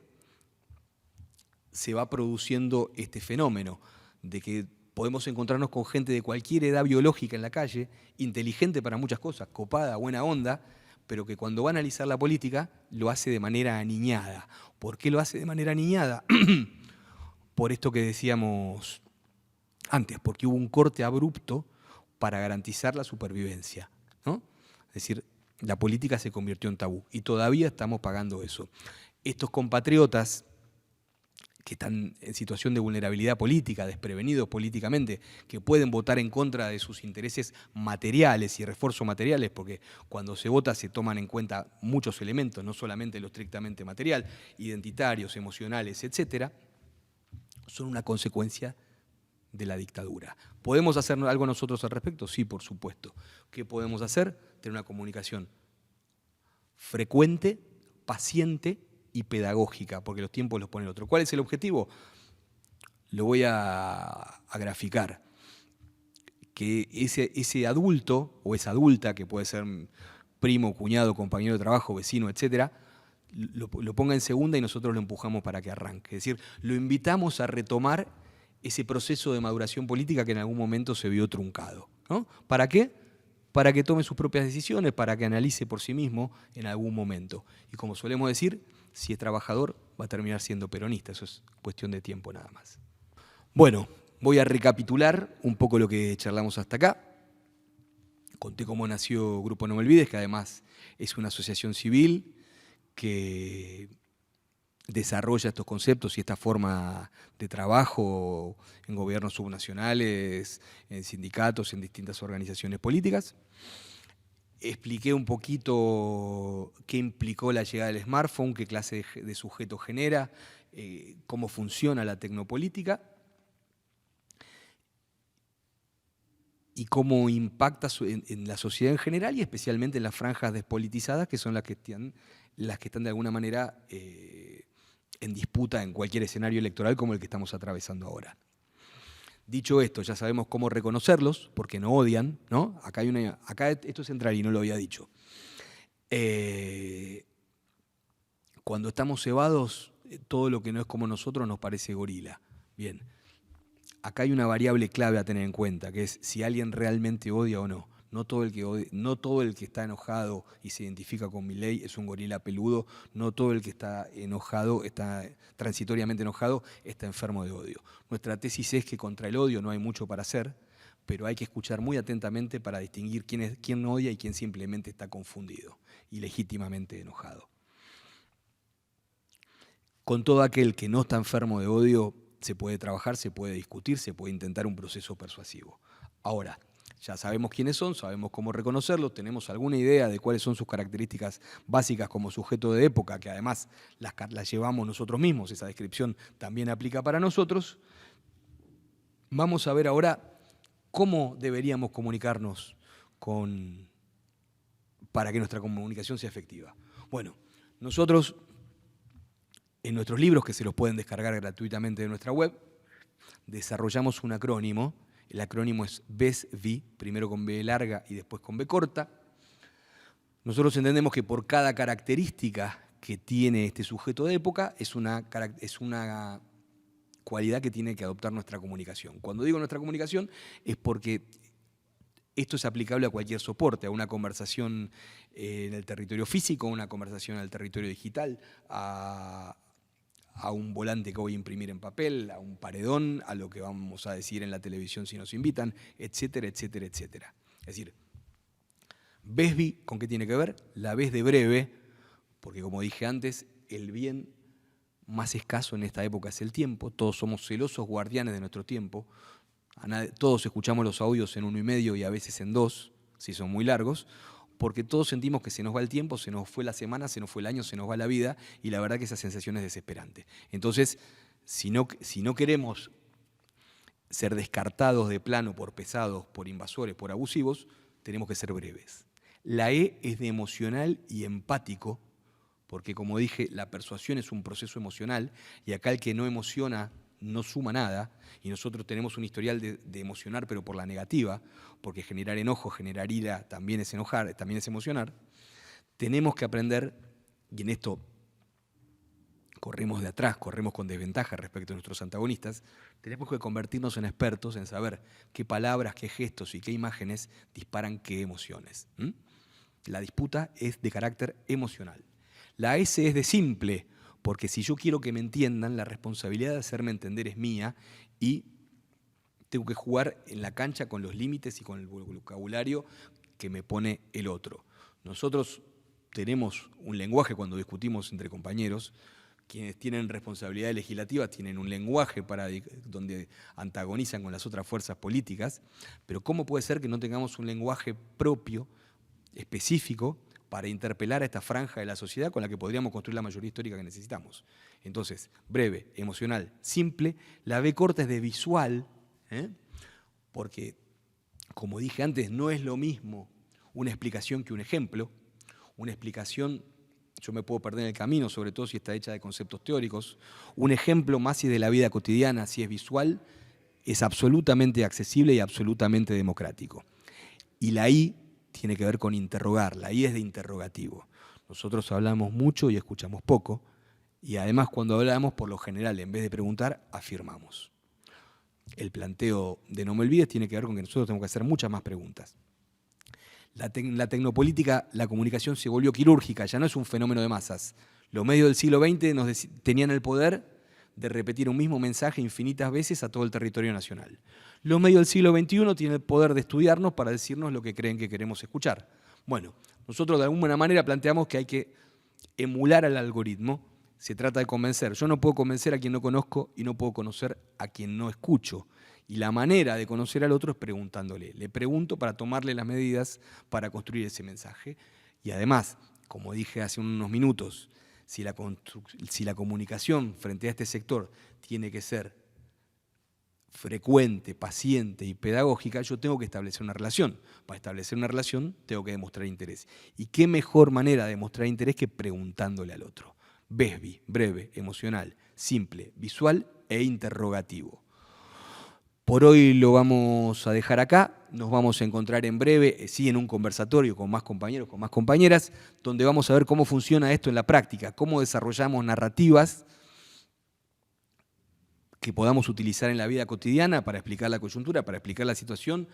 se va produciendo este fenómeno de que podemos encontrarnos con gente de cualquier edad biológica en la calle, inteligente para muchas cosas, copada, buena onda, pero que cuando va a analizar la política lo hace de manera aniñada. ¿Por qué lo hace de manera aniñada? Por esto que decíamos antes, porque hubo un corte abrupto para garantizar la supervivencia, ¿no? Es decir, la política se convirtió en tabú y todavía estamos pagando eso. Estos compatriotas que están en situación de vulnerabilidad política, desprevenidos políticamente, que pueden votar en contra de sus intereses materiales y refuerzos materiales, porque cuando se vota se toman en cuenta muchos elementos, no solamente lo estrictamente material, identitarios, emocionales, etcétera, son una consecuencia de la dictadura. ¿Podemos hacer algo nosotros al respecto? Sí, por supuesto. ¿Qué podemos hacer? Tener una comunicación frecuente, paciente y pedagógica, porque los tiempos los pone el otro. ¿Cuál es el objetivo? Lo voy a graficar. Que ese adulto o esa adulta, que puede ser primo, cuñado, compañero de trabajo, vecino, etcétera, lo ponga en segunda y nosotros lo empujamos para que arranque. Es decir, lo invitamos a retomar ese proceso de maduración política que en algún momento se vio truncado, ¿no? ¿Para qué? Para que tome sus propias decisiones, para que analice por sí mismo en algún momento. Y como solemos decir, si es trabajador, va a terminar siendo peronista. Eso es cuestión de tiempo nada más. Bueno, voy a recapitular un poco lo que charlamos hasta acá. Conté cómo nació Grupo No Me Olvides, que además es una asociación civil que desarrolla estos conceptos y esta forma de trabajo en gobiernos subnacionales, en sindicatos, en distintas organizaciones políticas. Expliqué un poquito qué implicó la llegada del smartphone, qué clase de sujeto genera, cómo funciona la tecnopolítica y cómo impacta en la sociedad en general y especialmente en las franjas despolitizadas, que son las que están de alguna manera en disputa en cualquier escenario electoral como el que estamos atravesando ahora. Dicho esto, ya sabemos cómo reconocerlos, porque no odian, ¿no? Acá esto es central y no lo había dicho. Cuando estamos cebados, todo lo que no es como nosotros nos parece gorila. Bien, acá hay una variable clave a tener en cuenta, que es si alguien realmente odia o no. No todo el que está enojado y se identifica con Milei es un gorila peludo. No todo el que está enojado, está transitoriamente enojado, está enfermo de odio. Nuestra tesis es que contra el odio no hay mucho para hacer, pero hay que escuchar muy atentamente para distinguir quién odia y quién simplemente está confundido y legítimamente enojado. Con todo aquel que no está enfermo de odio se puede trabajar, se puede discutir, se puede intentar un proceso persuasivo. Ahora, ya sabemos quiénes son, sabemos cómo reconocerlos, tenemos alguna idea de cuáles son sus características básicas como sujeto de época, que además las llevamos nosotros mismos, esa descripción también aplica para nosotros. Vamos a ver ahora cómo deberíamos comunicarnos para que nuestra comunicación sea efectiva. Bueno, nosotros en nuestros libros, que se los pueden descargar gratuitamente de nuestra web, desarrollamos un acrónimo. El acrónimo es BESV, primero con B larga y después con B corta. Nosotros entendemos que por cada característica que tiene este sujeto de época es una cualidad que tiene que adoptar nuestra comunicación. Cuando digo nuestra comunicación es porque Esto es aplicable a cualquier soporte, a una conversación en el territorio físico, a una conversación en el territorio digital, a un volante que voy a imprimir en papel, a un paredón, a lo que vamos a decir en la televisión si nos invitan, etcétera, etcétera, etcétera. Es decir, BESBI, ¿con qué tiene que ver? La B es de breve, porque como dije antes, el bien más escaso en esta época es el tiempo. Todos somos celosos guardianes de nuestro tiempo. Todos escuchamos los audios en 1,5 y a veces en 2, si son muy largos, porque todos sentimos que se nos va el tiempo, se nos fue la semana, se nos fue el año, se nos va la vida, y la verdad que esa sensación es desesperante. Entonces, si no queremos ser descartados de plano por pesados, por invasores, por abusivos, tenemos que ser breves. La E es de emocional y empático, porque como dije, la persuasión es un proceso emocional, y acá el que no emociona no suma nada, y nosotros tenemos un historial de emocionar, pero por la negativa, porque generar enojo, generar ira, también es enojar, también es emocionar. Tenemos que aprender, y en esto corremos de atrás, corremos con desventaja respecto a nuestros antagonistas, tenemos que convertirnos en expertos en saber qué palabras, qué gestos y qué imágenes disparan qué emociones. La disputa es de carácter emocional. La S es de simple, porque si yo quiero que me entiendan, la responsabilidad de hacerme entender es mía y tengo que jugar en la cancha con los límites y con el vocabulario que me pone el otro. Nosotros tenemos un lenguaje cuando discutimos entre compañeros. Quienes tienen responsabilidad legislativa tienen un lenguaje donde antagonizan con las otras fuerzas políticas, pero ¿cómo puede ser que no tengamos un lenguaje propio, específico, para interpelar a esta franja de la sociedad con la que podríamos construir la mayoría histórica que necesitamos? Entonces, breve, emocional, simple. La B corta es de visual, porque, como dije antes, no es lo mismo una explicación que un ejemplo. Una explicación, yo me puedo perder en el camino, sobre todo si está hecha de conceptos teóricos. Un ejemplo, más si es de la vida cotidiana, si es visual, es absolutamente accesible y absolutamente democrático. Y la I tiene que ver con interrogar, la I es de interrogativo. Nosotros hablamos mucho y escuchamos poco, y además cuando hablamos, por lo general, en vez de preguntar, afirmamos. El planteo de No me olvides tiene que ver con que nosotros tenemos que hacer muchas más preguntas. La tecnopolítica, la comunicación se volvió quirúrgica, ya no es un fenómeno de masas. Los medios del siglo XX tenían el poder de repetir un mismo mensaje infinitas veces a todo el territorio nacional. Los medios del siglo XXI tienen el poder de estudiarnos para decirnos lo que creen que queremos escuchar. Bueno, nosotros de alguna manera planteamos que hay que emular al algoritmo. Se trata de convencer. Yo no puedo convencer a quien no conozco y no puedo conocer a quien no escucho. Y la manera de conocer al otro es preguntándole. Le pregunto para tomarle las medidas para construir ese mensaje. Y además, como dije hace unos minutos, si la comunicación frente a este sector tiene que ser frecuente, paciente y pedagógica, yo tengo que establecer una relación. Para establecer una relación tengo que demostrar interés. ¿Y qué mejor manera de demostrar interés que preguntándole al otro? BESBI, breve, emocional, simple, visual e interrogativo. Por hoy lo vamos a dejar acá, nos vamos a encontrar en breve, sí, en un conversatorio con más compañeros, con más compañeras, donde vamos a ver cómo funciona esto en la práctica, cómo desarrollamos narrativas que podamos utilizar en la vida cotidiana para explicar la coyuntura, para explicar la situación,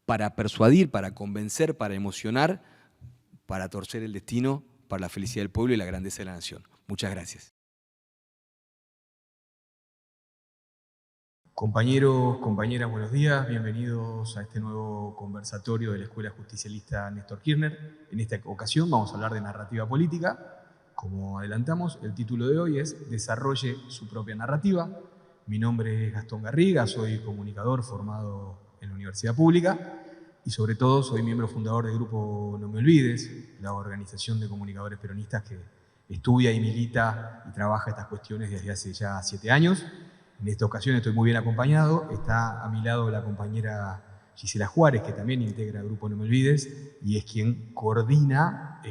para persuadir, para convencer, para emocionar, para torcer el destino, para la felicidad del pueblo y la grandeza de la nación. Muchas gracias. Compañeros, compañeras, buenos días. Bienvenidos a este nuevo conversatorio de la Escuela Justicialista Néstor Kirchner. En esta ocasión vamos a hablar de narrativa política. Como adelantamos, el título de hoy es Desarrolle su propia narrativa. Mi nombre es Gastón Garriga, soy comunicador formado en la Universidad Pública y sobre todo soy miembro fundador del grupo No Me Olvides, la organización de comunicadores peronistas que estudia y milita y trabaja estas cuestiones desde hace ya 7 años. En esta ocasión estoy muy bien acompañado. Está a mi lado la compañera Gisela Juárez, que también integra el grupo No Me Olvides y es quien coordina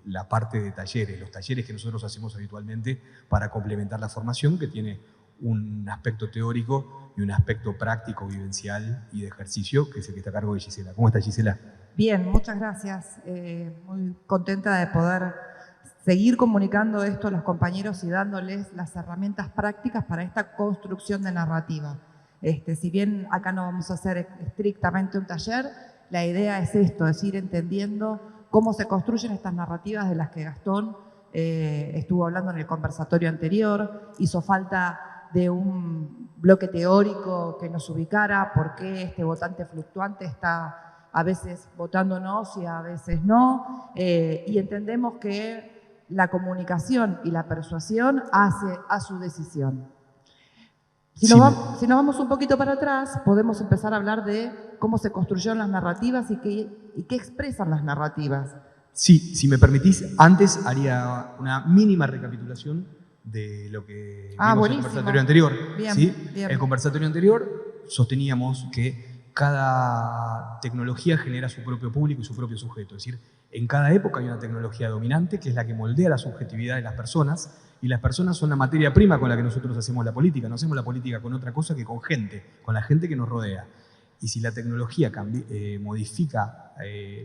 la parte de talleres, los talleres que nosotros hacemos habitualmente para complementar la formación, que tiene un aspecto teórico y un aspecto práctico, vivencial y de ejercicio, que es el que está a cargo de Gisela. ¿Cómo está, Gisela? Bien, muchas gracias. Muy contenta de poder seguir comunicando esto a los compañeros y dándoles las herramientas prácticas para esta construcción de narrativa. Si bien acá no vamos a hacer estrictamente un taller, la idea es esto, es ir entendiendo cómo se construyen estas narrativas de las que Gastón estuvo hablando en el conversatorio anterior. Hizo falta de un bloque teórico que nos ubicara, por qué este votante fluctuante está a veces votándonos y a veces no, y entendemos que la comunicación y la persuasión hace a su decisión. Si nos vamos un poquito para atrás, podemos empezar a hablar de cómo se construyeron las narrativas y qué expresan las narrativas. Sí, si me permitís, antes haría una mínima recapitulación de lo que vimos en el conversatorio anterior. Bien, ¿sí? bien. El conversatorio anterior sosteníamos que cada tecnología genera su propio público y su propio sujeto. Es decir, en cada época hay una tecnología dominante que es la que moldea la subjetividad de las personas, y las personas son la materia prima con la que nosotros hacemos la política. No hacemos la política con otra cosa que con gente, con la gente que nos rodea. Y si la tecnología modifica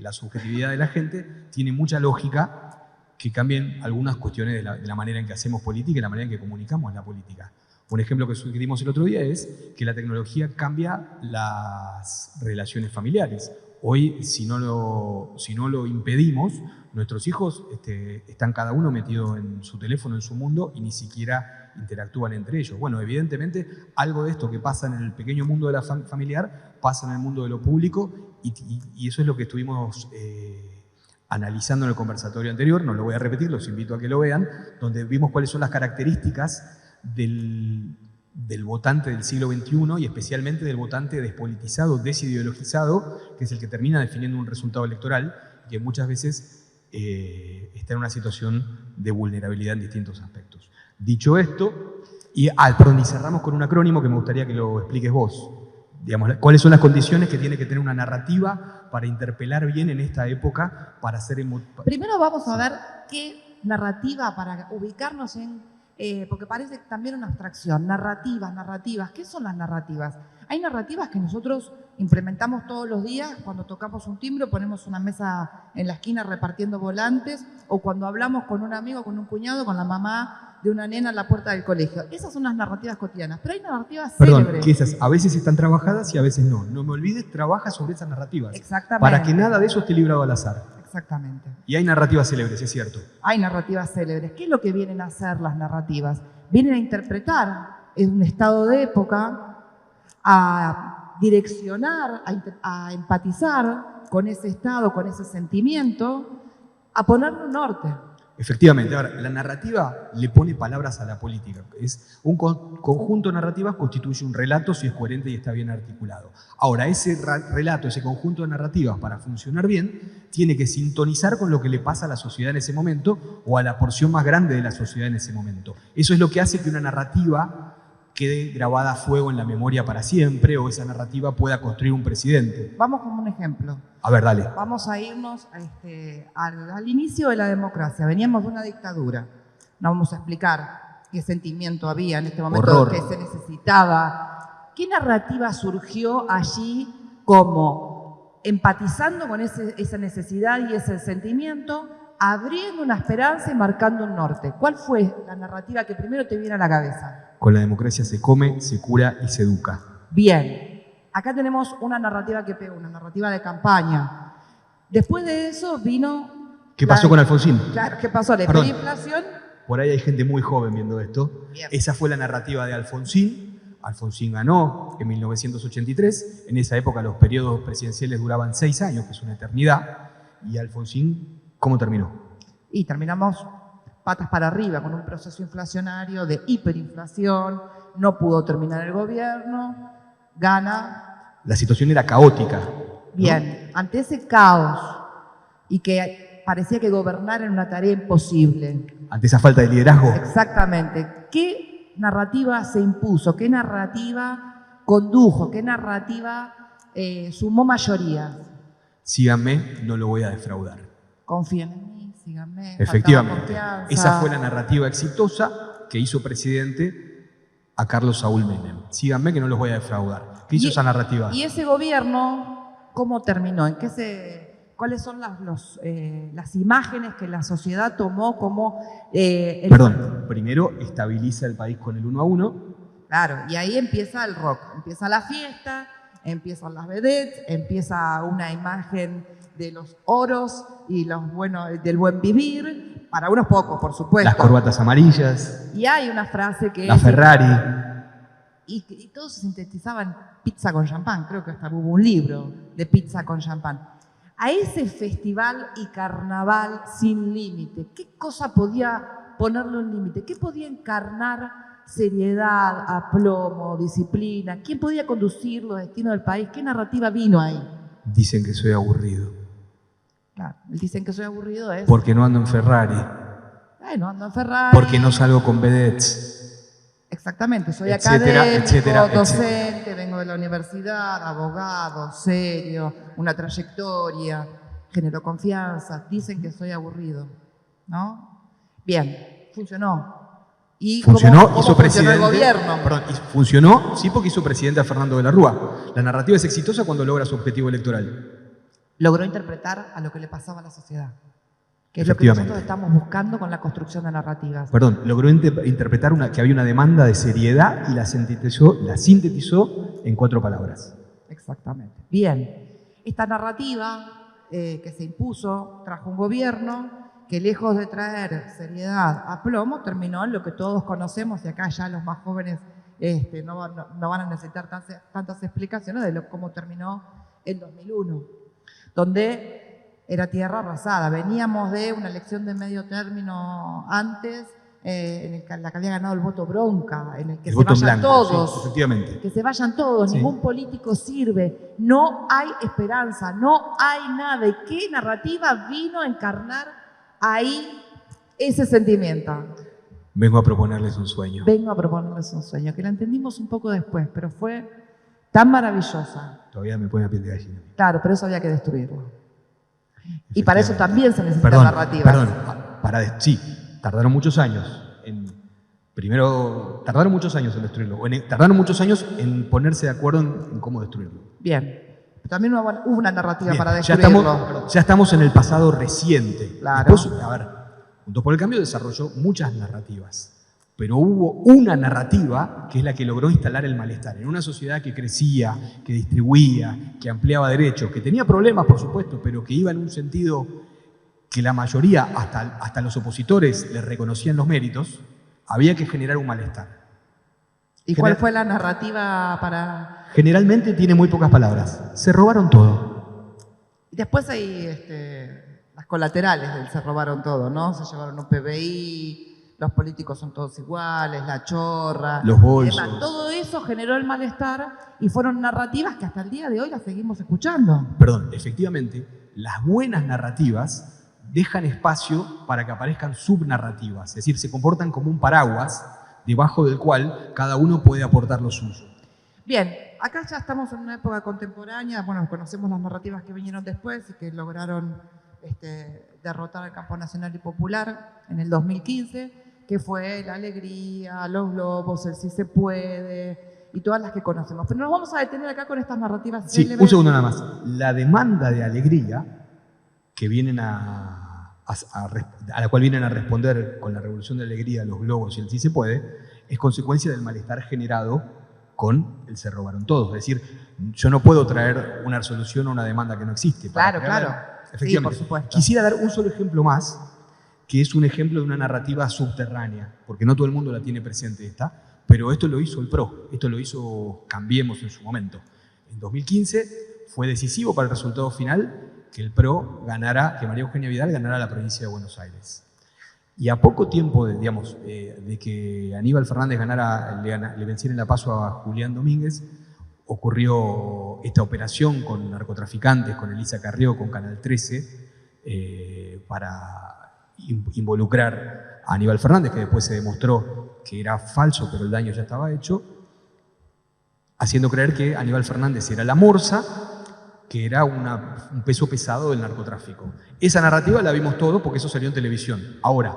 la subjetividad de la gente, tiene mucha lógica que cambien algunas cuestiones de la manera en que hacemos política y la manera en que comunicamos la política. Un ejemplo que dimos el otro día es que la tecnología cambia las relaciones familiares. Hoy, si no lo impedimos, nuestros hijos están cada uno metido en su teléfono, en su mundo, y ni siquiera interactúan entre ellos. Bueno, evidentemente, algo de esto que pasa en el pequeño mundo de la familiar pasa en el mundo de lo público, y eso es lo que estuvimos analizando en el conversatorio anterior. No lo voy a repetir, los invito a que lo vean, donde vimos cuáles son las características del votante del siglo XXI y especialmente del votante despolitizado, desideologizado, que es el que termina definiendo un resultado electoral y que muchas veces está en una situación de vulnerabilidad en distintos aspectos. Dicho esto, y cerramos con un acrónimo que me gustaría que lo expliques vos. Digamos, ¿cuáles son las condiciones que tiene que tener una narrativa para interpelar bien en esta época, para hacer... Primero vamos a ver qué narrativa, para ubicarnos en... porque parece también una abstracción. Narrativas. ¿Qué son las narrativas? Hay narrativas que nosotros implementamos todos los días cuando tocamos un timbre, ponemos una mesa en la esquina repartiendo volantes, o cuando hablamos con un amigo, con un cuñado, con la mamá de una nena en la puerta del colegio. Esas son las narrativas cotidianas, pero hay narrativas célebres. Perdón, que esas a veces están trabajadas y a veces no. No me olvides, trabaja sobre esas narrativas. Exactamente. Para que nada de eso esté librado al azar. Exactamente. Y hay narrativas célebres, es cierto. Hay narrativas célebres. ¿Qué es lo que vienen a hacer las narrativas? Vienen a interpretar en un estado de época, a direccionar, a empatizar con ese estado, con ese sentimiento, a ponerle un norte. Efectivamente. Ahora, la narrativa le pone palabras a la política. Es un conjunto de narrativas constituye un relato si es coherente y está bien articulado. Ahora, ese relato, ese conjunto de narrativas, para funcionar bien, tiene que sintonizar con lo que le pasa a la sociedad en ese momento o a la porción más grande de la sociedad en ese momento. Eso es lo que hace que una narrativa quede grabada a fuego en la memoria para siempre, o esa narrativa pueda construir un presidente. Vamos con un ejemplo. A ver, dale. Vamos a irnos al inicio de la democracia. Veníamos de una dictadura. No vamos a explicar qué sentimiento había en este momento, Horror. que se necesitaba. ¿Qué narrativa surgió allí como empatizando con esa necesidad y ese sentimiento, abriendo una esperanza y marcando un norte? ¿Cuál fue la narrativa que primero te viene a la cabeza? Con la democracia se come, se cura y se educa. Bien, acá tenemos una narrativa que pegó, una narrativa de campaña. Después de eso vino... ¿Qué pasó con Alfonsín? Claro, ¿qué pasó? La hiperinflación. Por ahí hay gente muy joven viendo esto. Bien. Esa fue la narrativa de Alfonsín. Alfonsín ganó en 1983. En esa época los periodos presidenciales duraban 6 años, que es una eternidad. Y Alfonsín, ¿cómo terminó? Y terminamos patas para arriba, con un proceso inflacionario de hiperinflación. No pudo terminar el gobierno. Gana. La situación era caótica. Bien, ¿no? Ante ese caos y que parecía que gobernar era una tarea imposible. Ante esa falta de liderazgo. Exactamente. ¿Qué narrativa se impuso? ¿Qué narrativa condujo? ¿Qué narrativa sumó mayoría? Síganme, no lo voy a defraudar. Confíen en mí, síganme. Efectivamente. Esa fue la narrativa exitosa que hizo presidente a Carlos Saúl Menem. Síganme que no los voy a defraudar. ¿Qué hizo esa narrativa? ¿Y ese gobierno cómo terminó? ¿Cuáles son las imágenes que la sociedad tomó como... Perdón, primero estabiliza el país con el 1 a 1. Claro, y ahí empieza el rock, empieza la fiesta, empiezan las vedettes, empieza una imagen de los oros y del buen vivir, para unos pocos, por supuesto. Las corbatas amarillas. Y hay una frase que la Ferrari. Y todos se sintetizaban pizza con champán, creo que hasta hubo un libro de pizza con champán. A ese festival y carnaval sin límite, ¿qué cosa podía ponerlo en límite? ¿Qué podía encarnar seriedad, aplomo, disciplina? ¿Quién podía conducir los destinos del país? ¿Qué narrativa vino ahí? Dicen que soy aburrido. Claro, dicen que soy aburrido es... Porque no ando en Ferrari. No ando en Ferrari. Porque no salgo con vedettes. Exactamente, soy Etcétera, académico, etcétera, docente, vengo de la universidad, abogado, serio, una trayectoria, genero confianza, dicen que soy aburrido, ¿no? Bien, funcionó. ¿Y funcionó, cómo hizo funcionó el presidente. gobierno? Perdón, funcionó, sí, porque hizo presidente a Fernando de la Rúa. La narrativa es exitosa cuando logra su objetivo electoral. Logró interpretar a lo que le pasaba a la sociedad, que es lo que nosotros estamos buscando con la construcción de narrativas. Perdón, logró interpretar que había una demanda de seriedad y la sintetizó en 4 palabras. Exactamente. Bien, esta narrativa que se impuso trajo un gobierno que, lejos de traer seriedad, aplomo, terminó en lo que todos conocemos, y acá ya los más jóvenes no van a necesitar tantas explicaciones de cómo terminó el 2001, donde era tierra arrasada. Veníamos de una elección de medio término antes, en la que había ganado el voto bronca, en el que se vayan todos. Sí, efectivamente. Que se vayan todos, Sí. Ningún político sirve, no hay esperanza, no hay nada. ¿Y qué narrativa vino a encarnar ahí ese sentimiento? Vengo a proponerles un sueño. Vengo a proponerles un sueño, que la entendimos un poco después, pero fue tan maravillosa. Todavía me pone la piel de gallina. Claro, pero eso había que destruirlo. Y para eso también se necesitan narrativas. Perdón, sí, tardaron muchos años. Tardaron muchos años en destruirlo. Tardaron muchos años en ponerse de acuerdo en cómo destruirlo. Bien. Pero también hubo una narrativa Bien, para destruirlo. ya estamos en el pasado reciente. Claro. Después, Juntos por el Cambio desarrolló muchas narrativas. Pero hubo una narrativa que es la que logró instalar el malestar en una sociedad que crecía, que distribuía, que ampliaba derechos, que tenía problemas, por supuesto, pero que iba en un sentido que la mayoría, hasta los opositores, le reconocían los méritos. Había que generar un malestar. ¿Y cuál fue la narrativa para...? Generalmente tiene muy pocas palabras. Se robaron todo. Y después hay las colaterales del se robaron todo, ¿no? Se llevaron un PBI... Los políticos son todos iguales, la chorra, los bolsos. Todo eso generó el malestar y fueron narrativas que hasta el día de hoy las seguimos escuchando. Perdón, efectivamente, las buenas narrativas dejan espacio para que aparezcan subnarrativas, es decir, se comportan como un paraguas debajo del cual cada uno puede aportar lo suyo. Bien, acá ya estamos en una época contemporánea, bueno, conocemos las narrativas que vinieron después y que lograron derrotar al campo nacional y popular en el 2015, que fue la alegría, los globos, el sí se puede y todas las que conocemos. Pero nos vamos a detener acá con estas narrativas. Sí, un segundo nada más. La demanda de alegría que vienen a la cual vienen a responder con la revolución de la alegría, los globos y el sí se puede, es consecuencia del malestar generado con el se robaron todos. Es decir, yo no puedo traer una resolución a una demanda que no existe. Claro. Efectivamente. Sí, por supuesto. Quisiera dar un solo ejemplo más, que es un ejemplo de una narrativa subterránea, porque no todo el mundo la tiene presente esta, pero esto lo hizo el PRO, esto lo hizo Cambiemos en su momento. En 2015 fue decisivo para el resultado final que el PRO ganara, que María Eugenia Vidal ganara la provincia de Buenos Aires. Y a poco tiempo de que Aníbal Fernández le venciera en la PASO a Julián Domínguez, ocurrió esta operación con narcotraficantes, con Elisa Carrió, con Canal 13, para involucrar a Aníbal Fernández, que después se demostró que era falso, pero el daño ya estaba hecho, haciendo creer que Aníbal Fernández era la morsa, que era un peso pesado del narcotráfico. Esa narrativa la vimos todos porque eso salió en televisión. Ahora,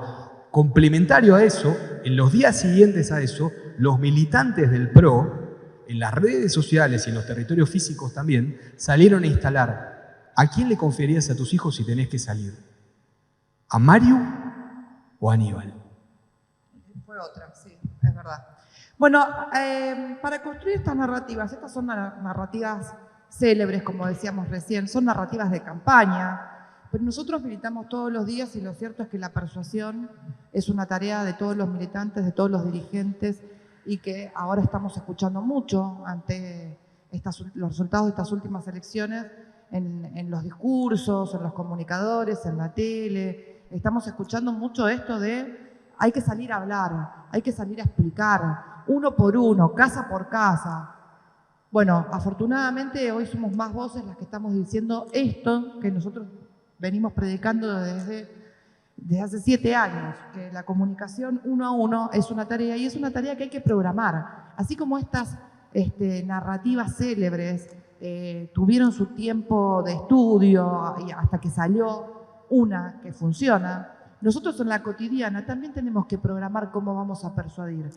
complementario a eso, en los días siguientes a eso, los militantes del PRO, en las redes sociales y en los territorios físicos también, salieron a instalar: ¿a quién le confiarías a tus hijos si tenés que salir? ¿A Mario o a Aníbal? Fue otra, sí, es verdad. Bueno, para construir estas son narrativas célebres, como decíamos recién, son narrativas de campaña, pero nosotros militamos todos los días y lo cierto es que la persuasión es una tarea de todos los militantes, de todos los dirigentes y que ahora estamos escuchando mucho ante los resultados de estas últimas elecciones en los discursos, en los comunicadores, en la tele. Estamos escuchando mucho esto de hay que salir a hablar, hay que salir a explicar, uno por uno, casa por casa. Bueno, afortunadamente hoy somos más voces las que estamos diciendo esto que nosotros venimos predicando desde hace 7 años, que la comunicación uno a uno es una tarea y es una tarea que hay que programar. Así como estas narrativas célebres tuvieron su tiempo de estudio y hasta que salió una que funciona, nosotros en la cotidiana también tenemos que programar cómo vamos a persuadir.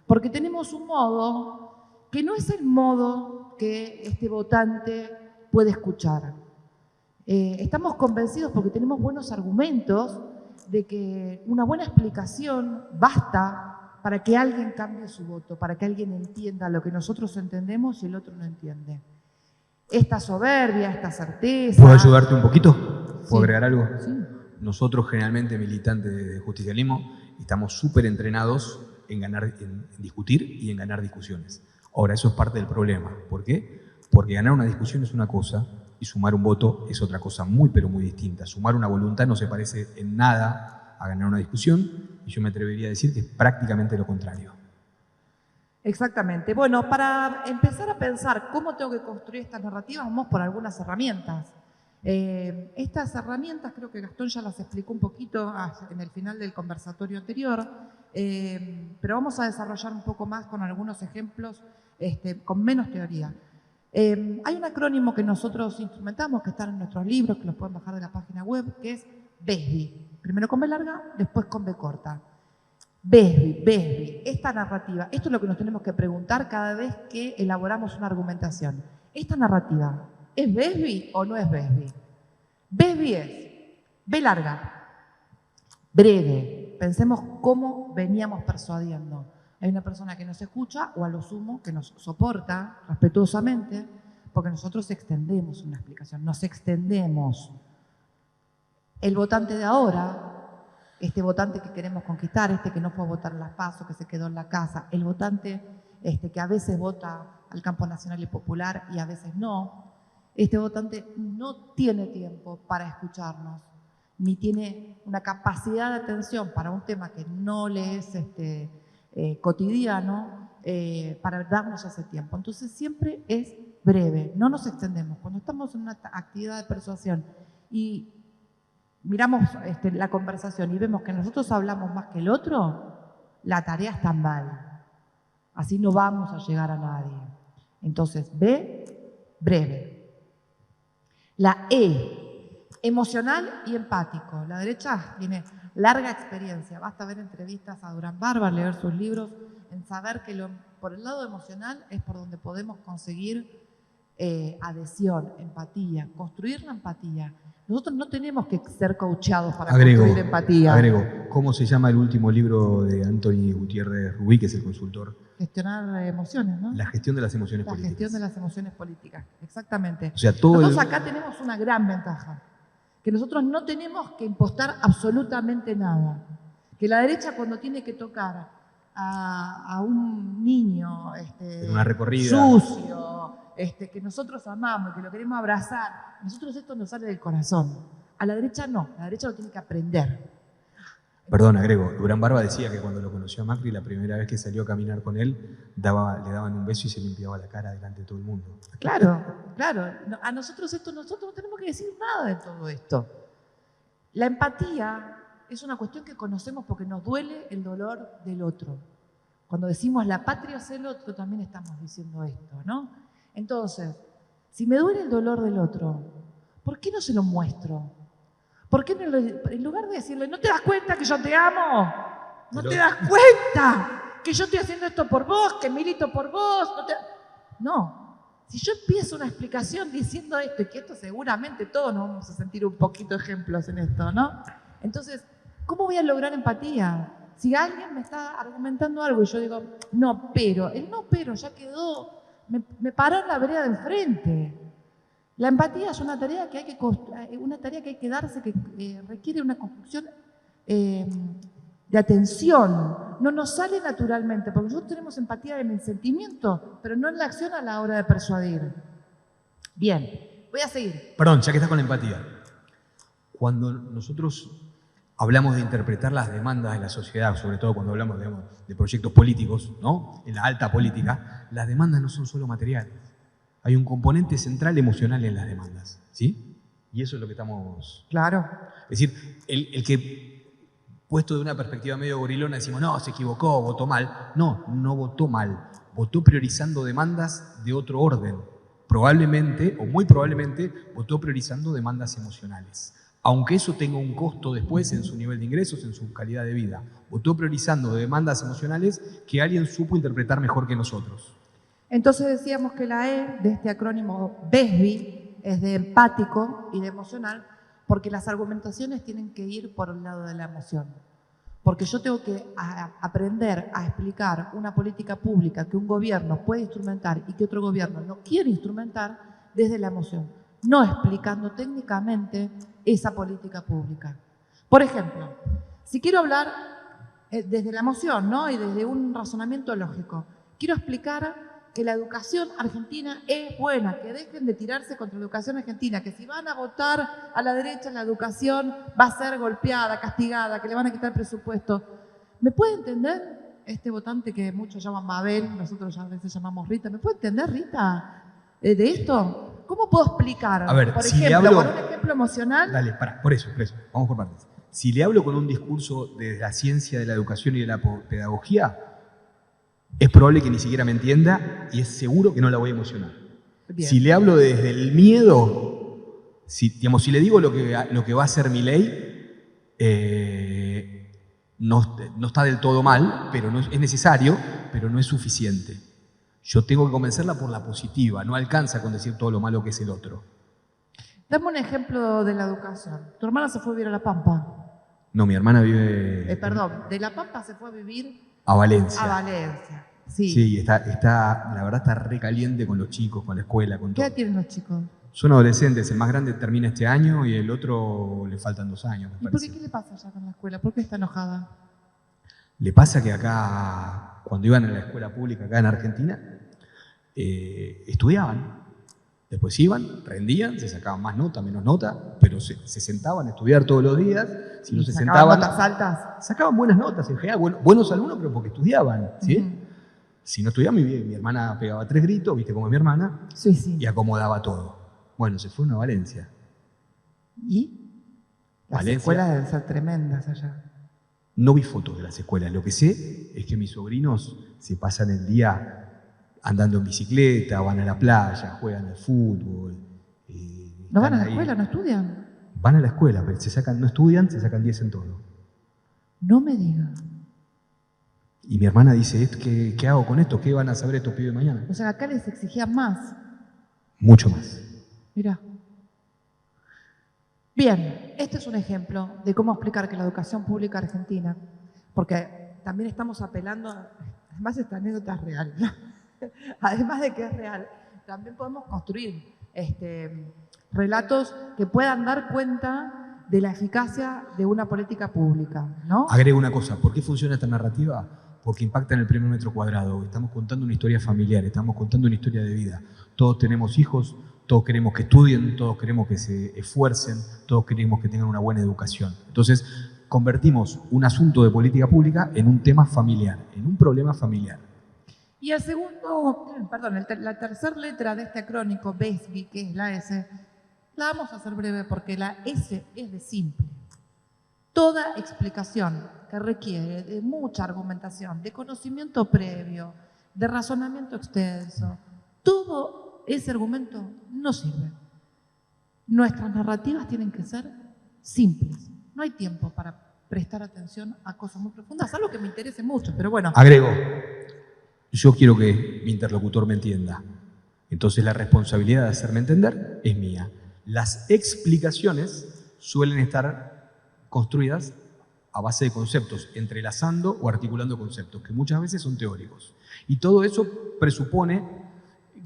Porque tenemos un modo que no es el modo que este votante puede escuchar. Estamos convencidos porque tenemos buenos argumentos de que una buena explicación basta para que alguien cambie su voto, para que alguien entienda lo que nosotros entendemos y el otro no entiende. Esta soberbia, esta certeza... ¿Puedo ayudarte un poquito? ¿Puedo Sí. agregar algo? Sí. Nosotros, generalmente militantes de justicialismo, estamos súper entrenados en discutir y en ganar discusiones. Ahora, eso es parte del problema. ¿Por qué? Porque ganar una discusión es una cosa y sumar un voto es otra cosa muy, pero muy distinta. Sumar una voluntad no se parece en nada a ganar una discusión y yo me atrevería a decir que es prácticamente lo contrario. Exactamente. Bueno, para empezar a pensar cómo tengo que construir estas narrativas, vamos por algunas herramientas. Estas herramientas creo que Gastón ya las explicó un poquito en el final del conversatorio anterior, pero vamos a desarrollar un poco más con algunos ejemplos con menos teoría. Hay un acrónimo que nosotros instrumentamos, que está en nuestros libros, que los pueden bajar de la página web, que es BESBI. Primero con B larga, después con B corta. BESBI, esta narrativa, esto es lo que nos tenemos que preguntar cada vez que elaboramos una argumentación. ¿Esta narrativa es BESBI o no es BESBI? BESBI es B larga, breve. Pensemos cómo veníamos persuadiendo. Hay una persona que nos escucha o a lo sumo que nos soporta respetuosamente porque nosotros extendemos una explicación, nos extendemos. El votante de ahora, este votante que queremos conquistar, que no fue a votar en las PASO, que se quedó en la casa, el votante que a veces vota al campo nacional y popular y a veces no, este votante no tiene tiempo para escucharnos, ni tiene una capacidad de atención para un tema que no le es cotidiano para darnos ese tiempo. Entonces siempre es breve, no nos extendemos. Cuando estamos en una actividad de persuasión y miramos la conversación y vemos que nosotros hablamos más que el otro, la tarea está mal. Así no vamos a llegar a nadie. Entonces, B, breve. La E, emocional y empático. La derecha tiene larga experiencia. Basta ver entrevistas a Durán Barba, leer sus libros, en saber que por el lado emocional es por donde podemos conseguir adhesión, empatía, construir la empatía. Nosotros no tenemos que ser coachados para construir empatía. ¿Cómo se llama el último libro de Anthony Gutiérrez Rubí, que es el consultor? Gestionar emociones, ¿no? La gestión de las emociones políticas. La gestión de las emociones políticas, exactamente. O sea, nosotros acá tenemos una gran ventaja, que nosotros no tenemos que impostar absolutamente nada. Que la derecha cuando tiene que tocar a un niño en una recorrida sucio, que nosotros amamos y que lo queremos abrazar, nosotros esto nos sale del corazón. A la derecha no, la derecha lo tiene que aprender. Perdón, agrego, Durán Barba decía que cuando lo conoció a Macri, la primera vez que salió a caminar con él, le daban un beso y se limpiaba la cara delante de todo el mundo. Claro. A nosotros no tenemos que decir nada de todo esto. La empatía es una cuestión que conocemos porque nos duele el dolor del otro. Cuando decimos la patria es el otro, también estamos diciendo esto, ¿no? Entonces, si me duele el dolor del otro, ¿por qué no se lo muestro? ¿Por qué no en lugar de decirle, ¿no te das cuenta que yo te amo? ¿No te das cuenta que yo estoy haciendo esto por vos, que milito por vos? No. Si yo empiezo una explicación diciendo esto, y que esto seguramente todos nos vamos a sentir un poquito ejemplos en esto, ¿no? Entonces, ¿cómo voy a lograr empatía? Si alguien me está argumentando algo y yo digo, no, pero, el no, pero ya quedó, me paró en la vereda del frente. La empatía es una tarea que hay que darse, que requiere una construcción de atención. No nos sale naturalmente, porque nosotros tenemos empatía en el sentimiento, pero no en la acción a la hora de persuadir. Bien, voy a seguir. Perdón, ya que estás con la empatía. Cuando nosotros hablamos de interpretar las demandas de la sociedad, sobre todo cuando hablamos, digamos, de proyectos políticos, ¿no? En la alta política, las demandas no son solo materiales. Hay un componente central emocional en las demandas, ¿sí? Y eso es lo que estamos... Claro. Es decir, el que, puesto de una perspectiva medio gorilona, decimos, no, se equivocó, votó mal. No, no votó mal. Votó priorizando demandas de otro orden. Probablemente, o muy probablemente, votó priorizando demandas emocionales. Aunque eso tenga un costo después en su nivel de ingresos, en su calidad de vida. Votó priorizando demandas emocionales que alguien supo interpretar mejor que nosotros. Entonces decíamos que la E de este acrónimo BESBI es de empático y de emocional, porque las argumentaciones tienen que ir por el lado de la emoción. Porque yo tengo que aprender a explicar una política pública que un gobierno puede instrumentar y que otro gobierno no quiere instrumentar desde la emoción, no explicando técnicamente esa política pública. Por ejemplo, si quiero hablar desde la emoción, ¿no? Y desde un razonamiento lógico, quiero explicar que la educación argentina es buena, que dejen de tirarse contra la educación argentina, que si van a votar a la derecha la educación va a ser golpeada, castigada, que le van a quitar presupuesto. ¿Me puede entender este votante que muchos llaman Mabel, nosotros a veces llamamos Rita? ¿Me puede entender, Rita, de esto? ¿Cómo puedo explicar? A ver, por si ejemplo, le hablo... con un ejemplo emocional. Dale, pará, por eso, vamos por partes. Si le hablo con un discurso de la ciencia de la educación y de la pedagogía, es probable que ni siquiera me entienda y es seguro que no la voy a emocionar. Bien. Si le hablo desde el miedo, si le digo lo que va a hacer mi ley, no está del todo mal, pero no es necesario, pero no es suficiente. Yo tengo que convencerla por la positiva, no alcanza con decir todo lo malo que es el otro. Dame un ejemplo de la educación. Tu hermana se fue a vivir a La Pampa. No, mi hermana vive... Perdón, de La Pampa se fue a vivir a Valencia. a Valencia. Sí. Sí, la verdad está re caliente con los chicos, con la escuela, con ¿Qué todo. edad tienen los chicos? Son adolescentes, el más grande termina este año y el otro le faltan 2 años, me ¿Y por parece. qué le pasa ya con la escuela? ¿Por qué está enojada? Le pasa que acá, cuando iban a la escuela pública acá en Argentina, estudiaban. Después iban, rendían, se sacaban más nota, menos nota, pero se sentaban a estudiar todos los días. Si no se sentaban, notas altas. sacaban buenas notas en general, buenos alumnos, pero porque estudiaban, ¿sí? Uh-huh. Si no estudiaba, mi hermana pegaba 3 gritos, viste cómo es mi hermana, Sí. y acomodaba todo. Bueno, se fueron a Valencia. ¿Y? Las Valencia. escuelas deben ser tremendas allá. No vi fotos de las escuelas. Lo que sé es que mis sobrinos se pasan el día andando en bicicleta, van a la playa, juegan al fútbol. ¿No van a la ahí. escuela? ¿No estudian? Van a la escuela, pero no estudian, se sacan 10 en todo. No me digas. Y mi hermana dice, ¿qué hago con esto? ¿Qué van a saber estos pibes mañana? O sea, acá les exigían más. Mucho más. Mirá. Bien, este es un ejemplo de cómo explicar que la educación pública argentina, porque también estamos apelando, además esta anécdota es real, ¿no? Además de que es real, también podemos construir relatos que puedan dar cuenta de la eficacia de una política pública, ¿no? Agrego una cosa, ¿por qué funciona esta narrativa? Porque impacta en el primer metro cuadrado. Estamos contando una historia familiar, estamos contando una historia de vida. Todos tenemos hijos, todos queremos que estudien, todos queremos que se esfuercen, todos queremos que tengan una buena educación. Entonces, convertimos un asunto de política pública en un tema familiar, en un problema familiar. Y el segundo, perdón, la tercera letra de este acrónico, BESBI, que es la S, la vamos a hacer breve porque la S es de simple. Toda explicación que requiere de mucha argumentación, de conocimiento previo, de razonamiento extenso, todo ese argumento no sirve. Nuestras narrativas tienen que ser simples. No hay tiempo para prestar atención a cosas muy profundas, algo que me interese mucho, pero bueno. Agrego, yo quiero que mi interlocutor me entienda. Entonces la responsabilidad de hacerme entender es mía. Las explicaciones suelen estar construidas a base de conceptos, entrelazando o articulando conceptos, que muchas veces son teóricos. Y todo eso presupone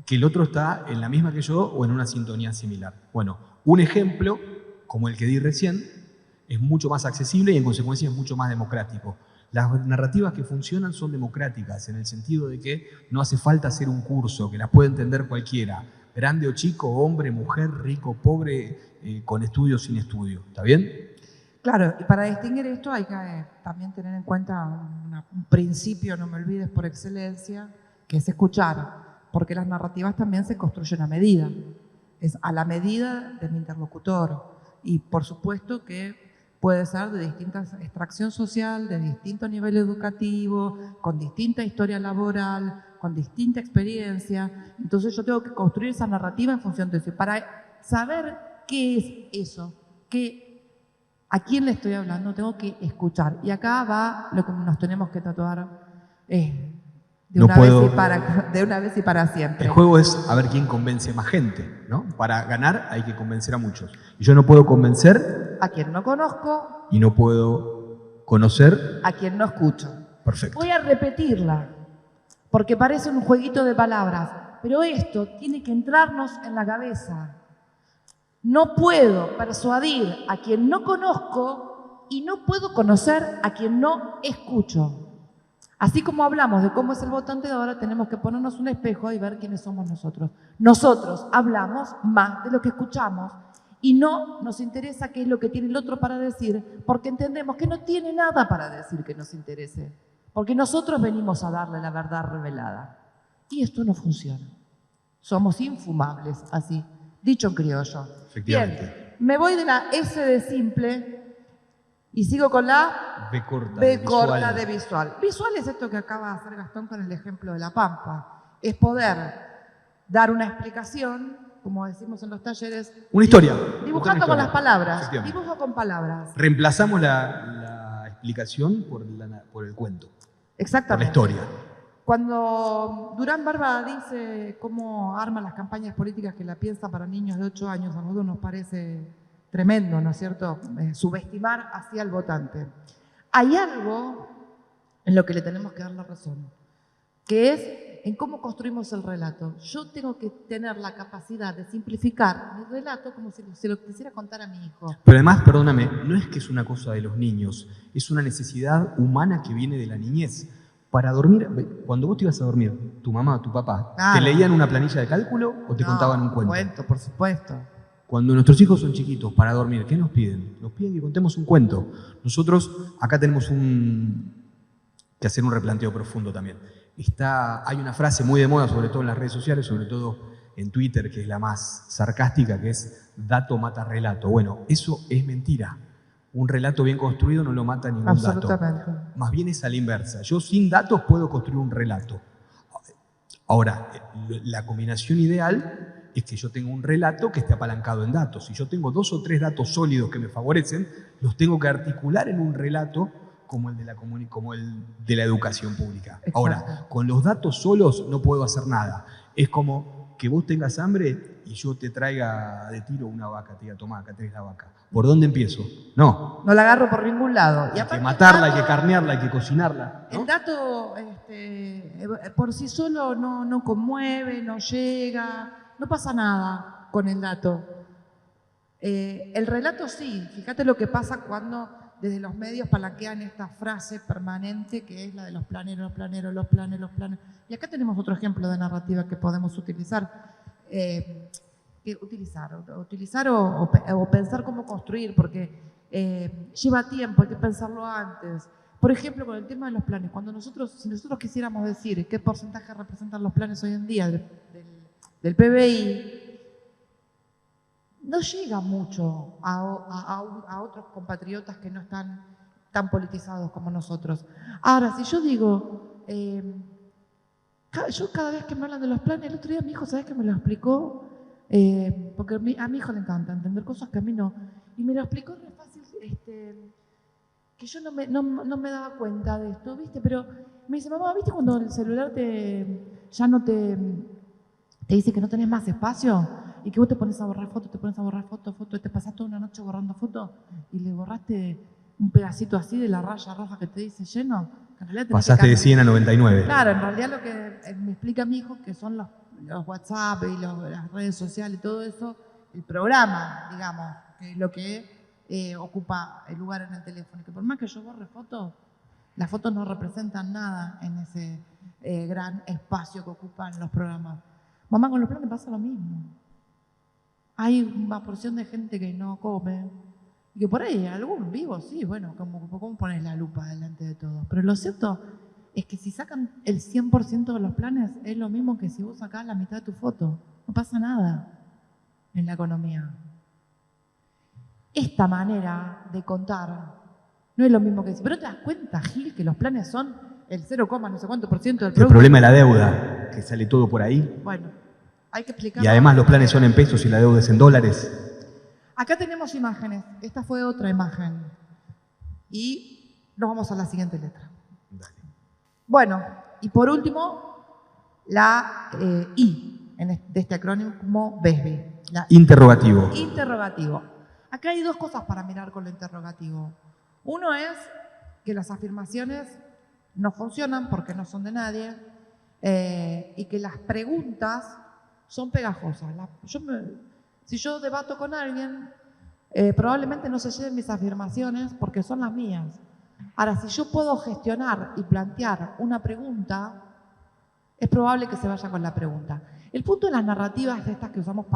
que el otro está en la misma que yo o en una sintonía similar. Bueno, un ejemplo, como el que di recién, es mucho más accesible y en consecuencia es mucho más democrático. Las narrativas que funcionan son democráticas, en el sentido de que no hace falta hacer un curso, que las puede entender cualquiera, grande o chico, hombre, mujer, rico, pobre, con estudio o sin estudio. ¿Está bien? Claro, y para distinguir esto hay que también tener en cuenta un principio, no me olvides, por excelencia, que es escuchar, porque las narrativas también se construyen a medida, es a la medida de mi interlocutor, y por supuesto que puede ser de distinta extracción social, de distinto nivel educativo, con distinta historia laboral, con distinta experiencia. Entonces yo tengo que construir esa narrativa en función de eso. Para saber qué es eso, a quién le estoy hablando, tengo que escuchar. Y acá va lo que nos tenemos que tatuar de una vez y para siempre. El juego es a ver quién convence más gente, ¿no? Para ganar hay que convencer a muchos. Y yo no puedo convencer a quien no conozco y no puedo conocer a quien no escucho. Perfecto. Voy a repetirla, porque parece un jueguito de palabras, pero esto tiene que entrarnos en la cabeza. No puedo persuadir a quien no conozco y no puedo conocer a quien no escucho. Así como hablamos de cómo es el votante de ahora, tenemos que ponernos un espejo y ver quiénes somos nosotros. Nosotros hablamos más de lo que escuchamos y no nos interesa qué es lo que tiene el otro para decir, porque entendemos que no tiene nada para decir que nos interese, porque nosotros venimos a darle la verdad revelada. Y esto no funciona. Somos infumables, así, dicho en criollo. Efectivamente. Bien, me voy de la S de simple y sigo con la B corta, B corta de visual. Visual es esto que acaba de hacer Gastón con el ejemplo de la pampa. Es poder dar una explicación, como decimos en los talleres. Una historia. Dibujando con las palabras. Dibujo con palabras. Reemplazamos la explicación por el cuento. Exactamente. Por la historia. Cuando Durán Barba dice cómo arma las campañas políticas que la piensa para niños de 8 años, a nosotros nos parece tremendo, ¿no es cierto? Subestimar hacia el votante. Hay algo en lo que le tenemos que dar la razón, que es en cómo construimos el relato. Yo tengo que tener la capacidad de simplificar mi relato como si se lo quisiera contar a mi hijo. Pero además, perdóname, no es que es una cosa de los niños, es una necesidad humana que viene de la niñez. Para dormir, cuando vos te ibas a dormir, tu mamá o tu papá, ¿te leían una planilla de cálculo o te contaban un cuento? Cuento, por supuesto. Cuando nuestros hijos son chiquitos, para dormir, ¿qué nos piden? Nos piden que contemos un cuento. Nosotros acá tenemos que hacer un replanteo profundo también. Hay una frase muy de moda, sobre todo en las redes sociales, sobre todo en Twitter, que es la más sarcástica, que es dato mata relato. Bueno, eso es mentira. Un relato bien construido no lo mata ningún Absolutamente. dato. Más bien es a la inversa. Yo sin datos puedo construir un relato. Ahora, la combinación ideal es que yo tenga un relato que esté apalancado en datos. Si yo tengo 2 o 3 datos sólidos que me favorecen, los tengo que articular en un relato como el de la educación pública. Exacto. Ahora, con los datos solos no puedo hacer nada. Es como que vos tengas hambre y yo te traiga de tiro una vaca, te diga, tomá, acá tenés la vaca. ¿Por dónde empiezo? No. No la agarro por ningún lado. Hay que matarla, hay que carnearla, hay que cocinarla, ¿no? El dato por sí solo no conmueve, no llega, no pasa nada con el dato. El relato sí, fíjate lo que pasa cuando desde los medios palanquean esta frase permanente que es la de los planeros, los planeros, los planes, los planes. Y acá tenemos otro ejemplo de narrativa que podemos utilizar. Utilizar o pensar cómo construir, porque lleva tiempo, hay que pensarlo antes. Por ejemplo, con el tema de los planes, si nosotros quisiéramos decir qué porcentaje representan los planes hoy en día del PBI, no llega mucho a otros compatriotas que no están tan politizados como nosotros. Ahora, si yo digo, yo cada vez que me hablan de los planes, el otro día mi hijo, ¿sabes qué me lo explicó? Porque a mi hijo le encanta entender cosas que a mí no. Y me lo explicó re fácil, que yo no me daba cuenta de esto, ¿viste? Pero me dice, mamá, ¿viste cuando el celular ya no te dice que no tenés más espacio? Y que vos te pones a borrar fotos, foto, y te pasás toda una noche borrando fotos y le borraste un pedacito así de la raya roja que te dice lleno, que en realidad tenés Pasaste que de 100 a 99. Claro, en realidad lo que me explica mi hijo, que son los WhatsApp y las redes sociales y todo eso, el programa, digamos, que es lo que ocupa el lugar en el teléfono. Que por más que yo borre fotos, las fotos no representan nada en ese gran espacio que ocupan los programas. Mamá, con los planes pasa lo mismo. Hay una porción de gente que no come, y que por ahí algún vivo, sí, bueno, ¿cómo pones la lupa delante de todos? Pero lo cierto es que si sacan el 100% de los planes, es lo mismo que si vos sacás la mitad de tu foto. No pasa nada en la economía. Esta manera de contar no es lo mismo que decir, pero te das cuenta, Gil, que los planes son el 0, no sé cuánto por ciento del producto. El problema es la deuda, que sale todo por ahí. Bueno, hay que explicar. Y además los planes son en pesos y la deuda es en dólares. Acá tenemos imágenes. Esta fue otra imagen. Y nos vamos a la siguiente letra. Dale. Bueno, y por último, la I de este acrónimo BESBI. La Interrogativo. Interrogativo. Acá hay dos cosas para mirar con lo interrogativo. Uno es que las afirmaciones no funcionan porque no son de nadie y que las preguntas son pegajosas. Si yo debato con alguien, probablemente no se lleven mis afirmaciones porque son las mías. Ahora, si yo puedo gestionar y plantear una pregunta, es probable que se vaya con la pregunta. El punto de las narrativas estas que usamos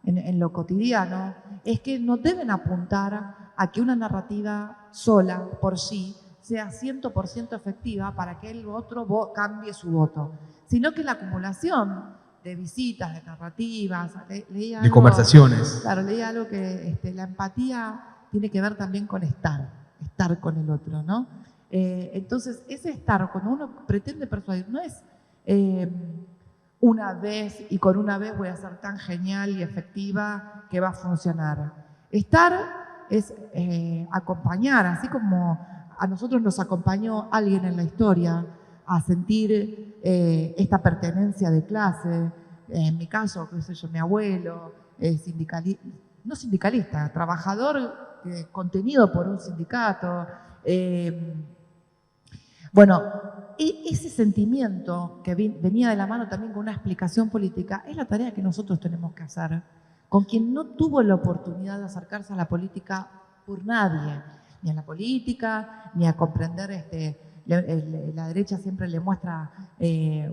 en lo cotidiano es que no deben apuntar a que una narrativa sola, por sí, sea 100% efectiva para que el otro cambie su voto, sino que la acumulación de visitas, de narrativas, leí algo, De conversaciones. Claro, leí algo que la empatía tiene que ver también con estar con el otro, ¿no? Entonces, ese estar, cuando uno pretende persuadir, no es una vez y con una vez voy a ser tan genial y efectiva que va a funcionar. Estar es acompañar, así como a nosotros nos acompañó alguien en la historia a sentir esta pertenencia de clase, en mi caso, qué sé yo, mi abuelo, no sindicalista, trabajador contenido por un sindicato. Bueno, ese sentimiento que venía de la mano también con una explicación política es la tarea que nosotros tenemos que hacer con quien no tuvo la oportunidad de acercarse a la política por nadie, ni a la política, ni a comprender la derecha siempre le muestra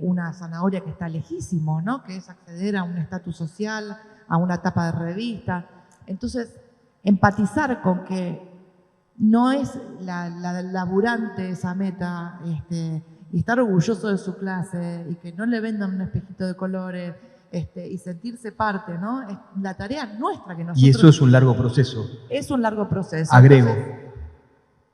una zanahoria que está lejísimo, ¿no? Que es acceder a un estatus social, a una tapa de revista. Entonces, empatizar con que no es la laburante esa meta y estar orgulloso de su clase y que no le vendan un espejito de colores y sentirse parte, ¿no? Es la tarea nuestra que nosotros... Y eso es un largo proceso. Es un largo proceso. Agrego. Entonces,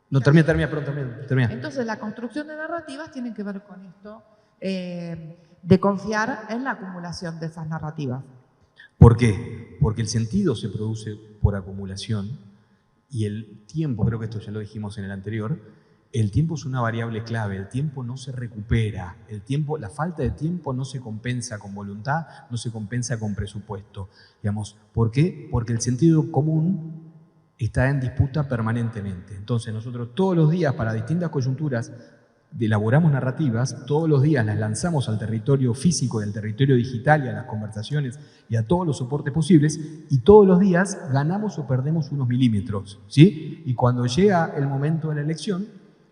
No, termina. Entonces, la construcción de narrativas tiene que ver con esto, de confiar en la acumulación de esas narrativas. ¿Por qué? Porque el sentido se produce por acumulación y el tiempo, creo que esto ya lo dijimos en el anterior, el tiempo es una variable clave, el tiempo no se recupera, la falta de tiempo no se compensa con voluntad, no se compensa con presupuesto. Digamos, ¿por qué? Porque el sentido común está en disputa permanentemente. Entonces nosotros todos los días, para distintas coyunturas, elaboramos narrativas, todos los días las lanzamos al territorio físico y al territorio digital y a las conversaciones y a todos los soportes posibles y todos los días ganamos o perdemos unos milímetros, ¿sí? Y cuando llega el momento de la elección,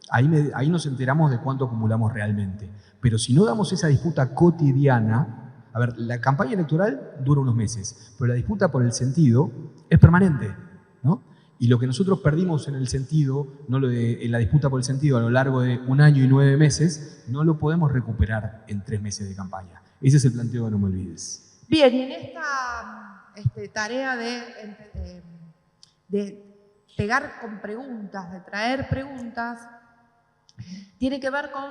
ahí nos enteramos de cuánto acumulamos realmente. Pero si no damos esa disputa cotidiana, a ver, la campaña electoral dura unos meses, pero la disputa por el sentido es permanente, ¿no? Y lo que nosotros perdimos en el sentido, en la disputa por el sentido a lo largo de 1 año y 9 meses, no lo podemos recuperar en 3 meses de campaña. Ese es el planteo de No Me Olvides. Bien, y en esta tarea de pegar con preguntas, de traer preguntas, tiene que ver con,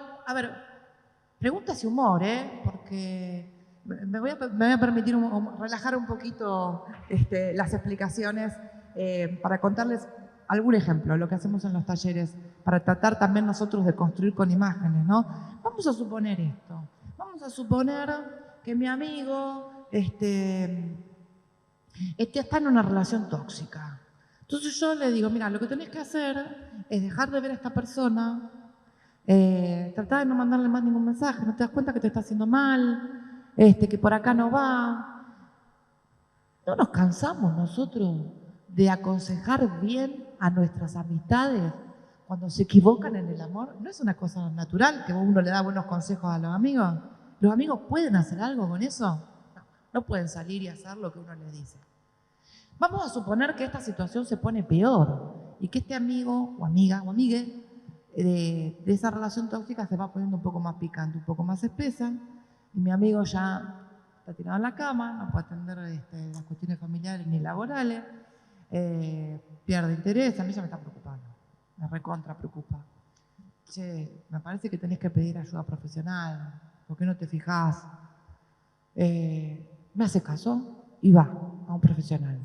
preguntas y humor, porque me voy a permitir relajar un poquito las explicaciones para contarles algún ejemplo, lo que hacemos en los talleres, para tratar también nosotros de construir con imágenes, ¿no? Vamos a suponer esto. Vamos a suponer que mi amigo está en una relación tóxica. Entonces yo le digo, mira, lo que tenés que hacer es dejar de ver a esta persona, tratar de no mandarle más ningún mensaje, no te das cuenta que te está haciendo mal, que por acá no va. ¿No nos cansamos nosotros de aconsejar bien a nuestras amistades cuando se equivocan en el amor? ¿No es una cosa natural que uno le da buenos consejos a los amigos? ¿Los amigos pueden hacer algo con eso? No pueden salir y hacer lo que uno les dice. Vamos a suponer que esta situación se pone peor y que este amigo o amiga o amigue de esa relación tóxica se va poniendo un poco más picante, un poco más espesa, y mi amigo ya está tirado en la cama, no puede atender las cuestiones familiares ni laborales, pierde interés. A mí ya me está preocupando, me recontra preocupa. Che, me parece que tenés que pedir ayuda profesional, ¿por qué no te fijás? Me hace caso y va a un profesional.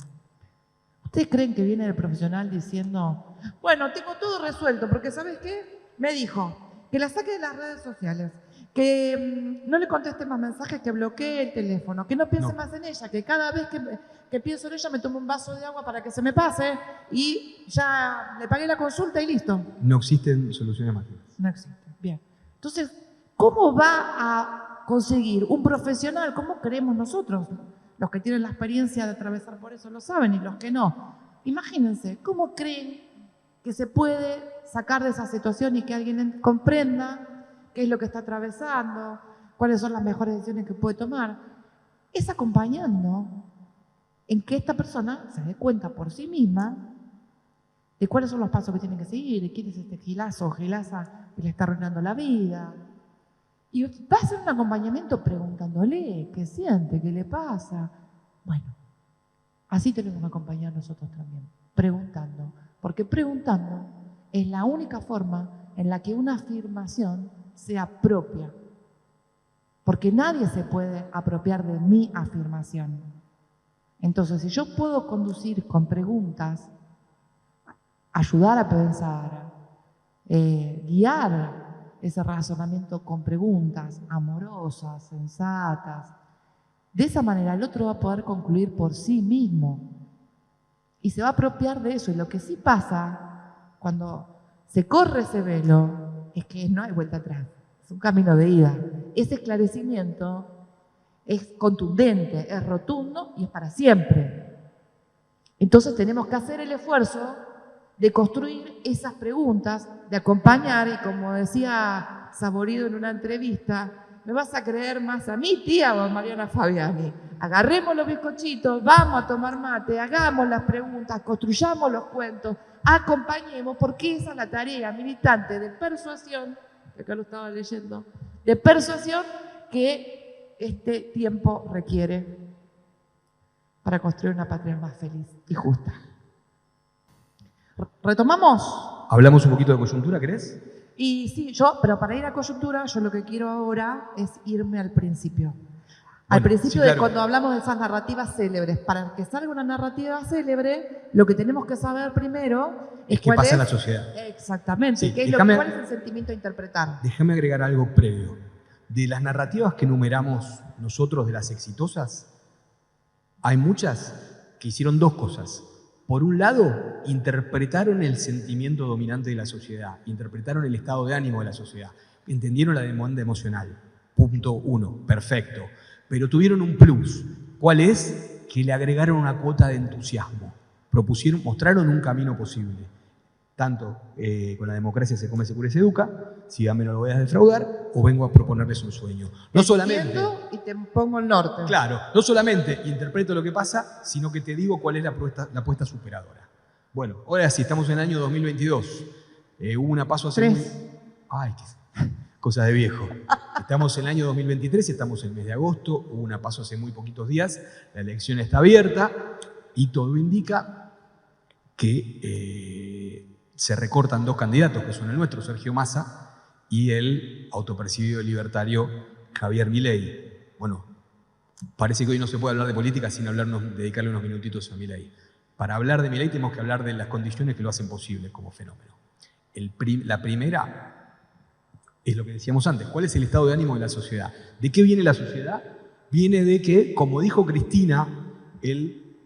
¿Ustedes creen que viene el profesional diciendo, bueno, tengo todo resuelto, porque ¿sabes qué? Me dijo que la saque de las redes sociales, que no le conteste más mensajes, que bloquee el teléfono, que no piense más en ella, que cada vez que pienso en ella me tomo un vaso de agua para que se me pase y ya le pagué la consulta y listo? No existen soluciones mágicas. No existe. Bien. Entonces, ¿cómo va a conseguir un profesional? ¿Cómo creemos nosotros? Los que tienen la experiencia de atravesar por eso lo saben y los que no. Imagínense, ¿cómo creen que se puede sacar de esa situación y que alguien comprenda qué es lo que está atravesando, cuáles son las mejores decisiones que puede tomar? Es acompañando en que esta persona se dé cuenta por sí misma de cuáles son los pasos que tiene que seguir, de quién es este gilazo o gilaza que le está arruinando la vida. Y va a hacer un acompañamiento preguntándole qué siente, qué le pasa. Bueno, así tenemos que acompañar nosotros también, preguntando. Porque preguntando es la única forma en la que una afirmación sea propia. Porque nadie se puede apropiar de mi afirmación. Entonces, si yo puedo conducir con preguntas, ayudar a pensar, guiar ese razonamiento con preguntas amorosas, sensatas, de esa manera el otro va a poder concluir por sí mismo y se va a apropiar de eso. Y lo que sí pasa cuando se corre ese velo es que no hay vuelta atrás, es un camino de ida. Ese esclarecimiento es contundente, es rotundo y es para siempre. Entonces tenemos que hacer el esfuerzo de construir esas preguntas, de acompañar, y como decía Saborido en una entrevista, ¿me vas a creer más a mi tía o a Mariana Fabiani? Agarremos los bizcochitos, vamos a tomar mate, hagamos las preguntas, construyamos los cuentos, acompañemos, porque esa es la tarea militante de persuasión, que acá lo estaba leyendo, de persuasión que este tiempo requiere para construir una patria más feliz y justa. ¿Retomamos? ¿Hablamos un poquito de coyuntura, querés? Y sí, pero para ir a coyuntura, yo lo que quiero ahora es irme al principio. Al principio sí, claro. de cuando hablamos de esas narrativas célebres. Para que salga una narrativa célebre, lo que tenemos que saber primero es qué pasa en la sociedad. Exactamente, Sí, cuál es el sentimiento a interpretar. Déjame agregar algo previo. De las narrativas que enumeramos nosotros, de las exitosas, hay muchas que hicieron dos cosas. Por un lado, interpretaron el sentimiento dominante de la sociedad, interpretaron el estado de ánimo de la sociedad, entendieron la demanda emocional. Punto uno, perfecto. Pero tuvieron un plus. ¿Cuál es? Que le agregaron una cuota de entusiasmo. Mostraron un camino posible. Tanto con la democracia se come, se cura y se educa, si me lo voy a defraudar, o vengo a proponerles un sueño. No solamente. Y te pongo el norte. Claro, no solamente interpreto lo que pasa, sino que te digo cuál es la apuesta superadora. Bueno, ahora sí, estamos en el año 2022. Hubo una paso hace Ay, qué cosas de viejo. Estamos en el año 2023 y estamos en el mes de agosto. Hubo una paso hace muy poquitos días. La elección está abierta y todo indica que se recortan dos candidatos, que son el nuestro, Sergio Massa, y el autopercibido libertario Javier Milei. Bueno, parece que hoy no se puede hablar de política sin dedicarle unos minutitos a Milei. Para hablar de Milei tenemos que hablar de las condiciones que lo hacen posible como fenómeno. La primera es lo que decíamos antes. ¿Cuál es el estado de ánimo de la sociedad? ¿De qué viene la sociedad? Viene de que, como dijo Cristina el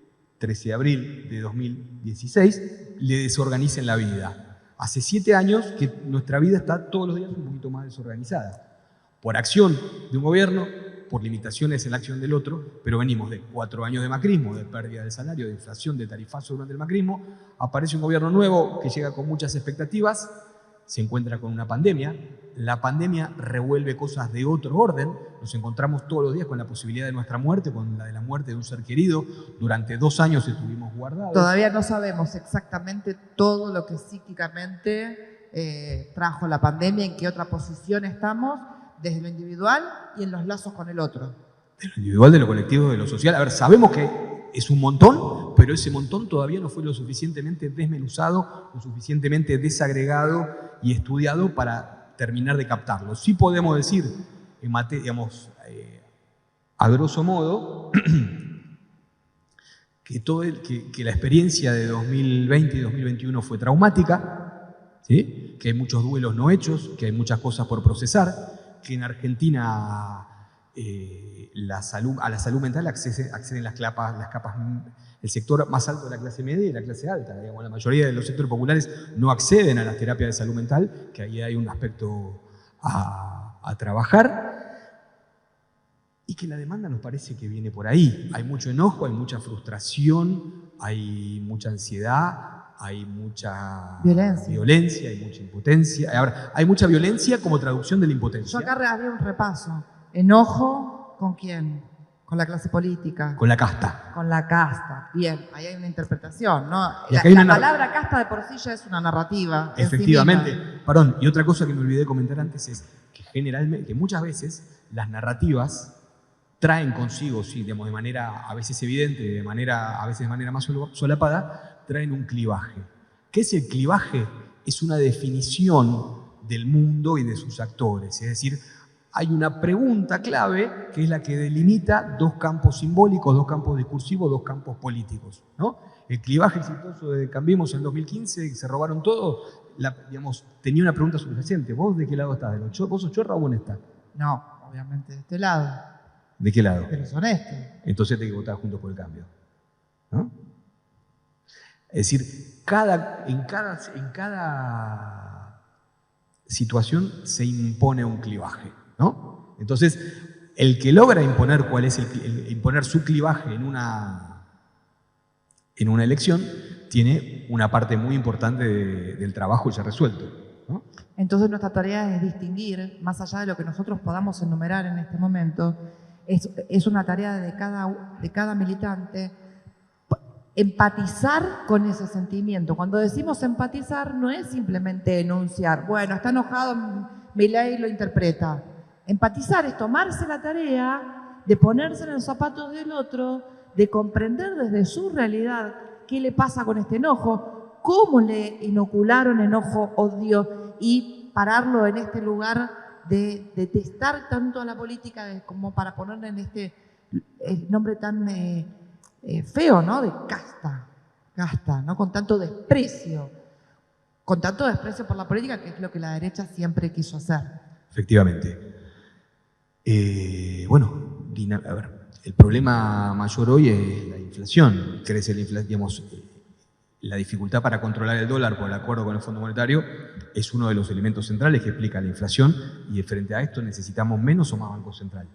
13 de abril de 2016, le desorganicen la vida. Hace 7 años que nuestra vida está todos los días un poquito más desorganizada. Por acción de un gobierno, por limitaciones en la acción del otro, pero venimos de 4 años de macrismo, de pérdida del salario, de inflación, de tarifazo durante el macrismo. Aparece un gobierno nuevo que llega con muchas expectativas, se encuentra con una pandemia. La pandemia revuelve cosas de otro orden. Nos encontramos todos los días con la posibilidad de nuestra muerte, con la de la muerte de un ser querido. Durante 2 años estuvimos guardados. Todavía no sabemos exactamente todo lo que psíquicamente trajo la pandemia, en qué otra posición estamos, desde lo individual y en los lazos con el otro. De lo individual, de lo colectivo, de lo social. A ver, sabemos que es un montón, pero ese montón todavía no fue lo suficientemente desmenuzado, lo suficientemente desagregado y estudiado para terminar de captarlo. Sí podemos decir, digamos, a grosso modo, que la experiencia de 2020 y 2021 fue traumática, ¿sí? Que hay muchos duelos no hechos, que hay muchas cosas por procesar, que en Argentina a la salud mental acceden las capas, el sector más alto de la clase media y la clase alta. Digamos, la mayoría de los sectores populares no acceden a las terapias de salud mental, que ahí hay un aspecto a trabajar, y que la demanda nos parece que viene por ahí. Hay mucho enojo, hay mucha frustración, hay mucha ansiedad, hay mucha violencia, hay mucha impotencia. Ahora, hay mucha violencia como traducción de la impotencia. Yo acá haría un repaso. Enojo, ¿con quién? Con la clase política. Con la casta. Con la casta. Bien, ahí hay una interpretación, ¿no? La palabra casta de por sí ya es una narrativa. Efectivamente. Sí, perdón, y otra cosa que me olvidé de comentar antes es que muchas veces las narrativas traen consigo, sí, digamos, de manera a veces evidente, a veces de manera más solapada, traen un clivaje. ¿Qué es el clivaje? Es una definición del mundo y de sus actores. Es decir, hay una pregunta clave que es la que delimita 2 campos simbólicos, 2 campos discursivos, 2 campos políticos, ¿no? El clivaje exitoso de Cambiemos en 2015, que se robaron todo, digamos, tenía una pregunta subyacente. ¿Vos de qué lado estás? ¿Vos sos chorra o bonesta? No, obviamente de este lado. ¿De qué lado? Pero es honesto. Entonces tenés que votar Juntos por el Cambio, ¿no? Es decir, en cada situación se impone un clivaje, ¿no? Entonces, el que logra imponer imponer su clivaje en una elección tiene una parte muy importante del trabajo ya resuelto, ¿no? Entonces nuestra tarea es distinguir, más allá de lo que nosotros podamos enumerar en este momento, es una tarea de cada militante empatizar con ese sentimiento. Cuando decimos empatizar no es simplemente enunciar, bueno, está enojado, Milei lo interpreta. Empatizar es tomarse la tarea de ponerse en los zapatos del otro, de comprender desde su realidad qué le pasa con este enojo, cómo le inocularon enojo, odio, y pararlo en este lugar de detestar tanto a la política como para ponerle en el nombre tan feo, ¿no? De casta, ¿no? Con tanto desprecio por la política, que es lo que la derecha siempre quiso hacer. Efectivamente. Bueno, a ver, el problema mayor hoy es la inflación. Crece la inflación, digamos, la dificultad para controlar el dólar por el acuerdo con el Fondo Monetario es uno de los elementos centrales que explica la inflación, y frente a esto necesitamos menos o más Banco Central.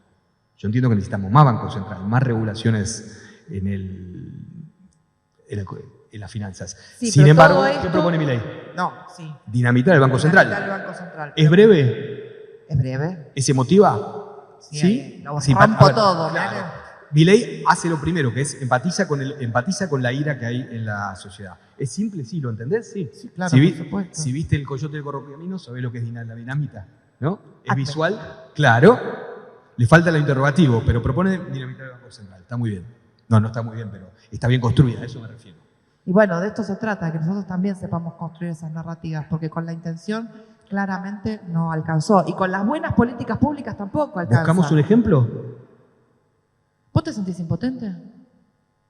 Yo entiendo que necesitamos más Banco Central, más regulaciones en las finanzas. Sí, sin embargo, esto, ¿qué propone Milei? No, sí. Dinamitar el Banco Central. El Banco Central. ¿Es breve? ¿Es breve? ¿Se motiva? Sí. Sí, rompo todo. Claro. Milei hace lo primero, que es empatiza con la ira que hay en la sociedad. ¿Es simple? Sí, ¿lo entendés? Sí, claro, por supuesto. Si viste el coyote del correcaminos, sabés lo que es la dinamita, ¿no? ¿Es visual? Claro. Le falta el interrogativo, pero propone dinamitar el Banco Central. Está muy bien. No está muy bien, pero está bien construida, a eso me refiero. Y bueno, de esto se trata, que nosotros también sepamos construir esas narrativas, porque con la intención claramente no alcanzó. Y con las buenas políticas públicas tampoco alcanza. ¿Buscamos un ejemplo? ¿Vos te sentís impotente?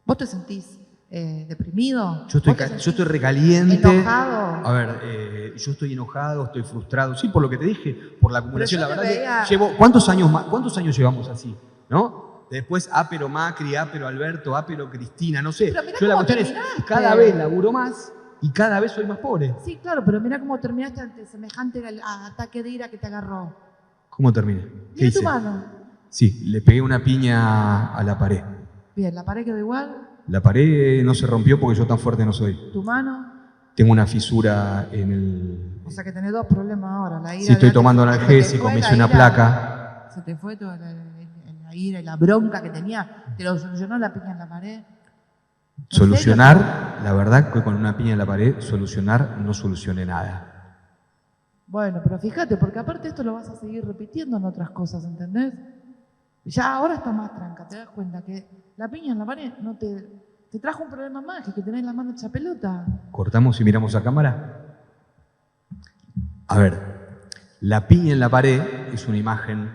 ¿Vos te sentís deprimido? Yo estoy recaliente. ¿Enojado? A ver, yo estoy enojado, estoy frustrado. Sí, por lo que te dije, por la acumulación. La verdad veía... que ¿cuántos años llevamos así? ¿No? Después A pero Macri, A pero Alberto, A pero Cristina, no sé. Pero mirá Yo la cómo cuestión es, terminaste. cada vez laburo más y cada vez soy más pobre. Sí, claro, pero mirá cómo terminaste ante semejante ataque de ira que te agarró. ¿Cómo terminé? ¿Qué Mira tu hice? mano. Sí, le pegué una piña a la pared. Bien, la pared quedó igual. La pared no se rompió porque yo tan fuerte no soy. Tu mano. Tengo una fisura en el... O sea que tenés dos problemas ahora. La ira Sí, estoy de antes, tomando se te analgésico, fue me la hice una ira. placa. Se te fue toda la ira y la bronca que tenía. Te lo solucionó la piña en la pared. Solucionar, la verdad que con una piña en la pared, solucionar no solucioné nada. Bueno, pero fíjate, porque aparte esto lo vas a seguir repitiendo en otras cosas, ¿entendés? Ya ahora está más tranca, te das cuenta que la piña en la pared no te trajo un problema más, que tenés la mano hecha pelota. ¿Cortamos y miramos a cámara? A ver, la piña en la pared es una imagen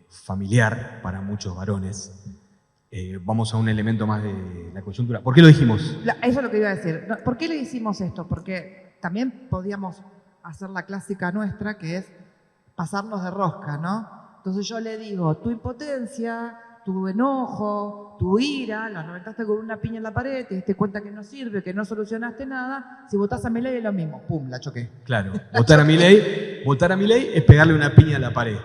familiar para muchos varones. Vamos a un elemento más de la coyuntura. ¿Por qué lo dijimos? Eso es lo que iba a decir. ¿Por qué le hicimos esto? Porque también podíamos hacer la clásica nuestra, que es pasarnos de rosca, ¿no? Entonces yo le digo, tu impotencia, tu enojo, tu ira, la reventaste con una piña en la pared, te diste cuenta que no sirve, que no solucionaste nada. Si votás a Milei es lo mismo. ¡Pum! La choqué. Claro, votar a Milei es pegarle una piña a la pared.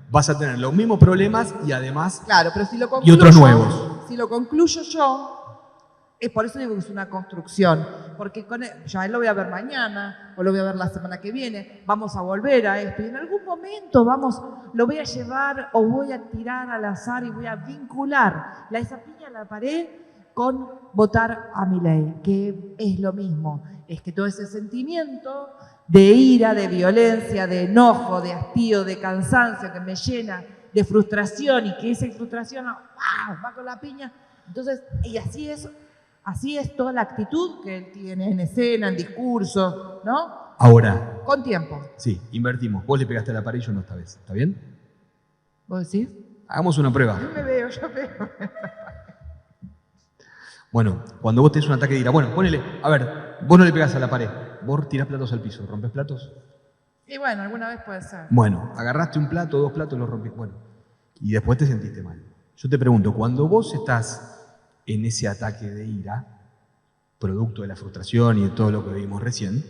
Vas a tener los mismos problemas y además... Claro, pero si lo Y concluyo, otros nuevos. Si lo concluyo yo, es por eso digo que es una construcción. Porque ya él lo voy a ver mañana, o lo voy a ver la semana que viene, vamos a volver a esto. Y en algún momento lo voy a llevar o voy a tirar al azar y voy a vincular esa piña a la pared con votar a Milei, que es lo mismo. Es que todo ese sentimiento de ira, de violencia, de enojo, de hastío, de cansancio que me llena, de frustración y que esa frustración va con la piña. Entonces, y así es toda la actitud que él tiene en escena, en discurso, ¿no? Ahora, Con tiempo. sí, invertimos. Vos le pegaste a la pared y yo no esta vez. ¿Está bien? ¿Vos decís? Hagamos una prueba. Yo me veo, yo veo. Bueno, cuando vos tenés un ataque de ira, bueno, ponele, a ver, vos no le pegás a la pared, vos tirás platos al piso, ¿rompes platos? Y bueno, alguna vez puede ser. Bueno, agarraste un plato, dos platos, los rompiste, bueno, y después te sentiste mal. Yo te pregunto, cuando vos estás en ese ataque de ira, producto de la frustración y de todo lo que vimos recién,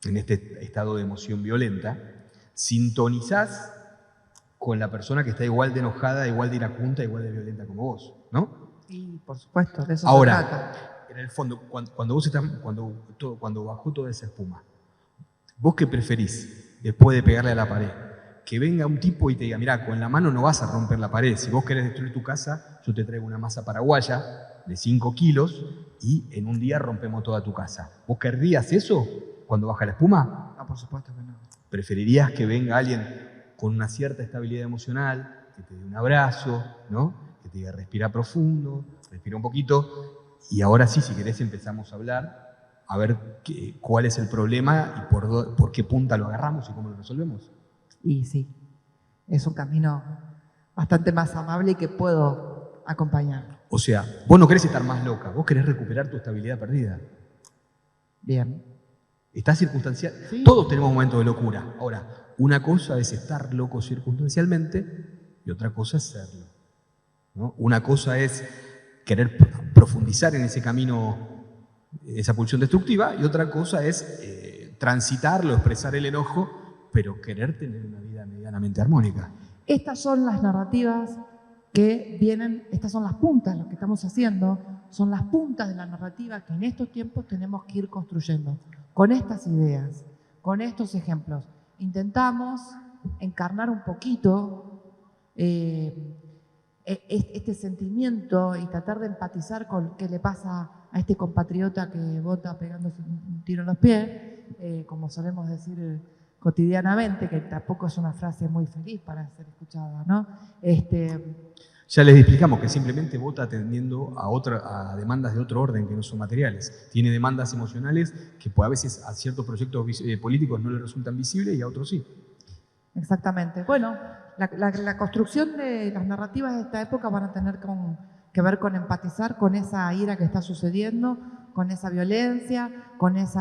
en este estado de emoción violenta, sintonizás con la persona que está igual de enojada, igual de iracunda, igual de violenta como vos, ¿no? Y por supuesto, de eso Ahora, se trata. en el fondo, cuando vos estás, cuando bajó toda esa espuma, ¿vos qué preferís después de pegarle a la pared? Que venga un tipo y te diga, mirá, con la mano no vas a romper la pared. Si vos querés destruir tu casa, yo te traigo una masa paraguaya de 5 kilos y en un día rompemos toda tu casa. ¿Vos querrías eso cuando baja la espuma? No, por supuesto que no. ¿Preferirías que venga alguien con una cierta estabilidad emocional, que te dé un abrazo, ¿no? Que te diga, respira profundo, respira un poquito, y ahora sí, si querés empezamos a hablar, a ver cuál es el problema y por qué punta lo agarramos y cómo lo resolvemos? Y sí, es un camino bastante más amable y que puedo acompañar. O sea, vos no querés estar más loca, vos querés recuperar tu estabilidad perdida. Bien. Está circunstancial. Sí. Todos tenemos momentos de locura. Ahora, una cosa es estar loco circunstancialmente y otra cosa es serlo, ¿no? Una cosa es querer profundizar en ese camino, esa pulsión destructiva, y otra cosa es transitarlo, expresar el enojo, pero querer tener una vida medianamente armónica. Estas son las narrativas que vienen, estas son las puntas, lo que estamos haciendo, son las puntas de la narrativa que en estos tiempos tenemos que ir construyendo, con estas ideas, con estos ejemplos. Intentamos encarnar un poquito este sentimiento y tratar de empatizar con qué le pasa a este compatriota que vota pegándose un tiro en los pies, como solemos decir cotidianamente, que tampoco es una frase muy feliz para ser escuchada, ¿no? Ya les explicamos que simplemente vota atendiendo a demandas de otro orden que no son materiales. Tiene demandas emocionales que a veces a ciertos proyectos políticos no le resultan visibles y a otros sí. Exactamente. Bueno, la construcción de las narrativas de esta época van a tener que ver con empatizar con esa ira que está sucediendo, con esa violencia, con ese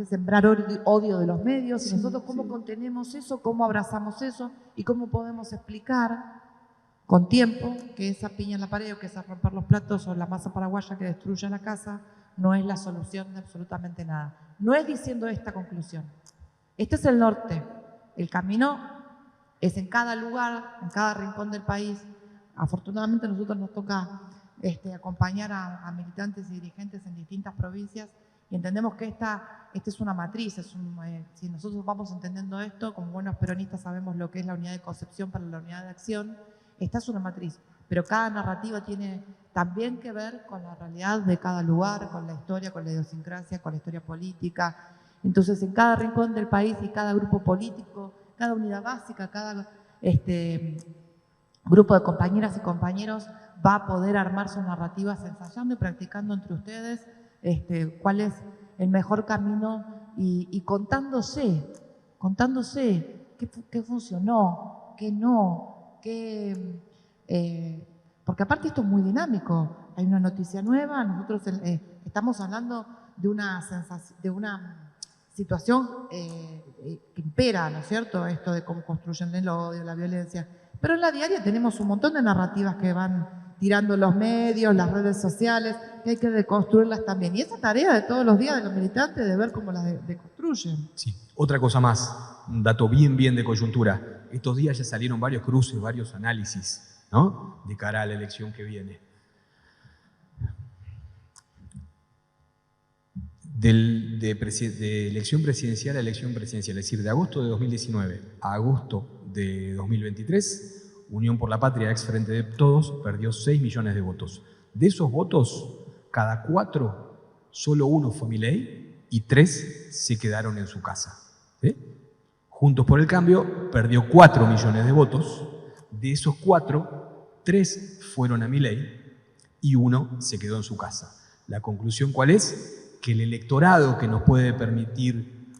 sembrar odio de los medios. Y nosotros cómo contenemos eso, cómo abrazamos eso y cómo podemos explicar con tiempo, que esa piña en la pared o que esa romper los platos o la masa paraguaya que destruya la casa no es la solución de absolutamente nada. No es diciendo esta conclusión. Este es el norte. El camino es en cada lugar, en cada rincón del país. Afortunadamente a nosotros nos toca acompañar a militantes y dirigentes en distintas provincias y entendemos que esta es una matriz. Si nosotros vamos entendiendo esto, como buenos peronistas sabemos lo que es la unidad de concepción para la unidad de acción, esta es una matriz. Pero cada narrativa tiene también que ver con la realidad de cada lugar, con la historia, con la idiosincrasia, con la historia política. Entonces, en cada rincón del país y cada grupo político, cada unidad básica, cada grupo de compañeras y compañeros va a poder armar sus narrativas ensayando y practicando entre ustedes cuál es el mejor camino y contándose qué funcionó, qué no, porque aparte esto es muy dinámico. Hay una noticia nueva, nosotros estamos hablando de una situación que impera, ¿no es cierto? Esto de cómo construyen el odio, la violencia. Pero en la diaria tenemos un montón de narrativas que van tirando los medios, las redes sociales, que hay que deconstruirlas también. Y esa tarea de todos los días de los militantes de ver cómo las deconstruyen. Sí. Otra cosa más, un dato bien de coyuntura. Estos días ya salieron varios cruces, varios análisis, ¿no?, de cara a la elección que viene. De elección presidencial a elección presidencial, es decir, de agosto de 2019 a agosto de 2023, Unión por la Patria, ex Frente de Todos, perdió 6 millones de votos. De esos votos, cada 4, solo 1 fue Milei y 3 se quedaron en su casa. ¿Sí? Juntos por el Cambio perdió 4 millones de votos. De esos 4, 3 fueron a Milei y 1 se quedó en su casa. ¿La conclusión cuál es? Que el electorado que nos puede permitir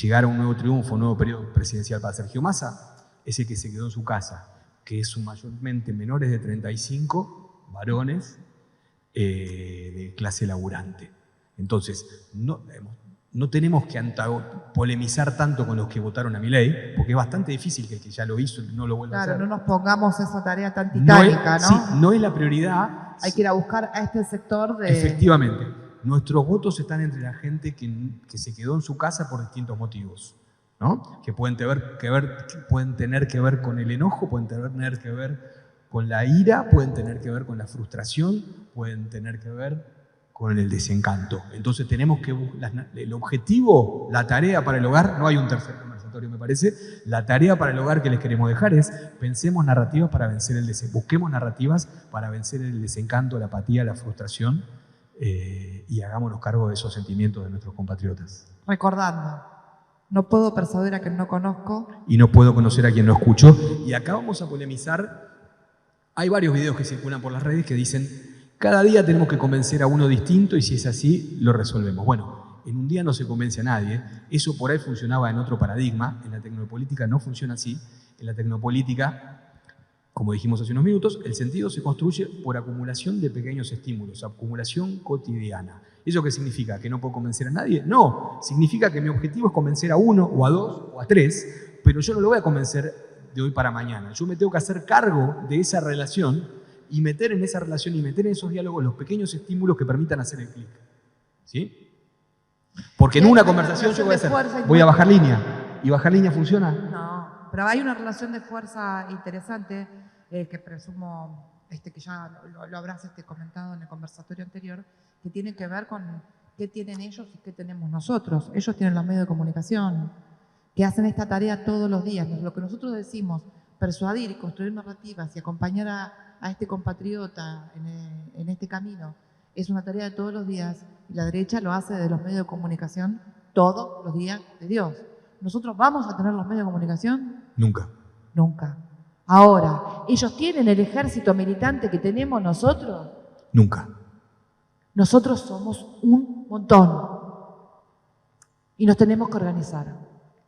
llegar a un nuevo triunfo, un nuevo periodo presidencial para Sergio Massa, es el que se quedó en su casa, que son mayormente menores de 35, varones de clase laburante. Entonces, no tenemos que polemizar tanto con los que votaron a Milei, porque es bastante difícil que el que ya lo hizo no lo vuelva a hacer. Claro, no nos pongamos esa tarea tan titánica, ¿no? Sí, no es la prioridad. Hay que ir a buscar a este sector de... Efectivamente. Nuestros votos están entre la gente que se quedó en su casa por distintos motivos, ¿no? Que pueden tener que ver con el enojo, pueden tener que ver con la ira, pueden tener que ver con la frustración, pueden tener que ver con el desencanto. Entonces tenemos que el objetivo, la tarea para el hogar, no hay un tercer conversatorio me parece, la tarea para el hogar que les queremos dejar es pensemos narrativas para vencer busquemos narrativas para vencer el desencanto, la apatía, la frustración y hagámonos cargo de esos sentimientos de nuestros compatriotas. Recordando, no puedo persuadir a quien no conozco. Y no puedo conocer a quien no escucho. Y acá vamos a polemizar. Hay varios videos que circulan por las redes que dicen cada día tenemos que convencer a uno distinto y si es así, lo resolvemos. Bueno, en un día no se convence a nadie. Eso por ahí funcionaba en otro paradigma. En la tecnopolítica no funciona así. En la tecnopolítica, como dijimos hace unos minutos, el sentido se construye por acumulación de pequeños estímulos, acumulación cotidiana. ¿Eso qué significa? ¿Que no puedo convencer a nadie? No, significa que mi objetivo es convencer a 1 o a 2 o a 3, pero yo no lo voy a convencer de hoy para mañana. Yo me tengo que hacer cargo de esa relación y meter en esa relación y meter en esos diálogos los pequeños estímulos que permitan hacer el clic. ¿Sí? Porque en una conversación yo voy a bajar línea. ¿Y bajar línea funciona? No, pero hay una relación de fuerza interesante que presumo que ya lo habrás comentado en el conversatorio anterior, que tiene que ver con qué tienen ellos y qué tenemos nosotros. Ellos tienen los medios de comunicación, que hacen esta tarea todos los días. Lo que nosotros decimos, persuadir y construir narrativas y acompañar a este compatriota en este camino, es una tarea de todos los días, y la derecha lo hace de los medios de comunicación todos los días de Dios. ¿Nosotros vamos a tener los medios de comunicación? Nunca. Nunca. Ahora, ¿ellos tienen el ejército militante que tenemos nosotros? Nunca. Nosotros somos un montón y nos tenemos que organizar.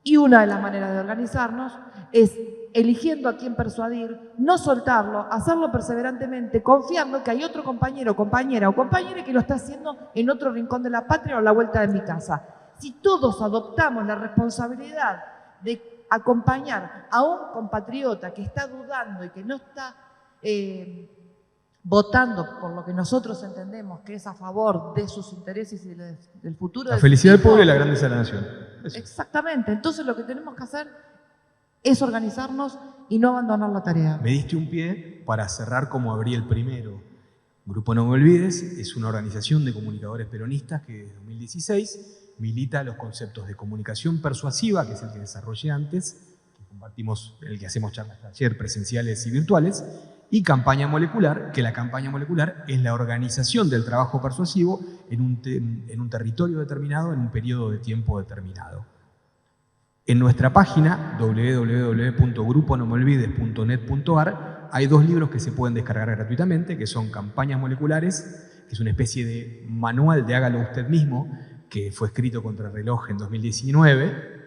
Y una de las maneras de organizarnos es eligiendo a quién persuadir, no soltarlo, hacerlo perseverantemente, confiando que hay otro compañero, compañera o compañera que lo está haciendo en otro rincón de la patria o a la vuelta de mi casa. Si todos adoptamos la responsabilidad de acompañar a un compatriota que está dudando y que no está votando por lo que nosotros entendemos que es a favor de sus intereses y del futuro. La felicidad del pueblo y la grandeza de la nación. Eso. Exactamente. Entonces lo que tenemos que hacer es organizarnos y no abandonar la tarea. Me diste un pie para cerrar como abrí el primero. Grupo No Me Olvides es una organización de comunicadores peronistas que desde 2016 milita los conceptos de comunicación persuasiva, que es el que desarrollé antes, que compartimos, el que hacemos charlas taller presenciales y virtuales, y campaña molecular, que la campaña molecular es la organización del trabajo persuasivo en un territorio determinado, en un periodo de tiempo determinado. En nuestra página www.gruponomeolvides.net.ar hay 2 libros que se pueden descargar gratuitamente, que son Campañas Moleculares, que es una especie de manual de hágalo usted mismo, que fue escrito contra el reloj en 2019,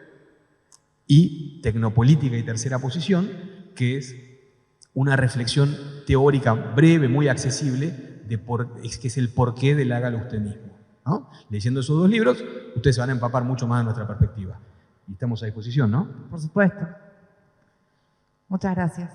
y Tecnopolítica y Tercera Posición, que es una reflexión teórica breve, muy accesible, que es el porqué del hágalo usted mismo, ¿no? Leyendo esos 2 libros, ustedes se van a empapar mucho más de nuestra perspectiva. Y estamos a disposición, ¿no? Por supuesto. Muchas gracias.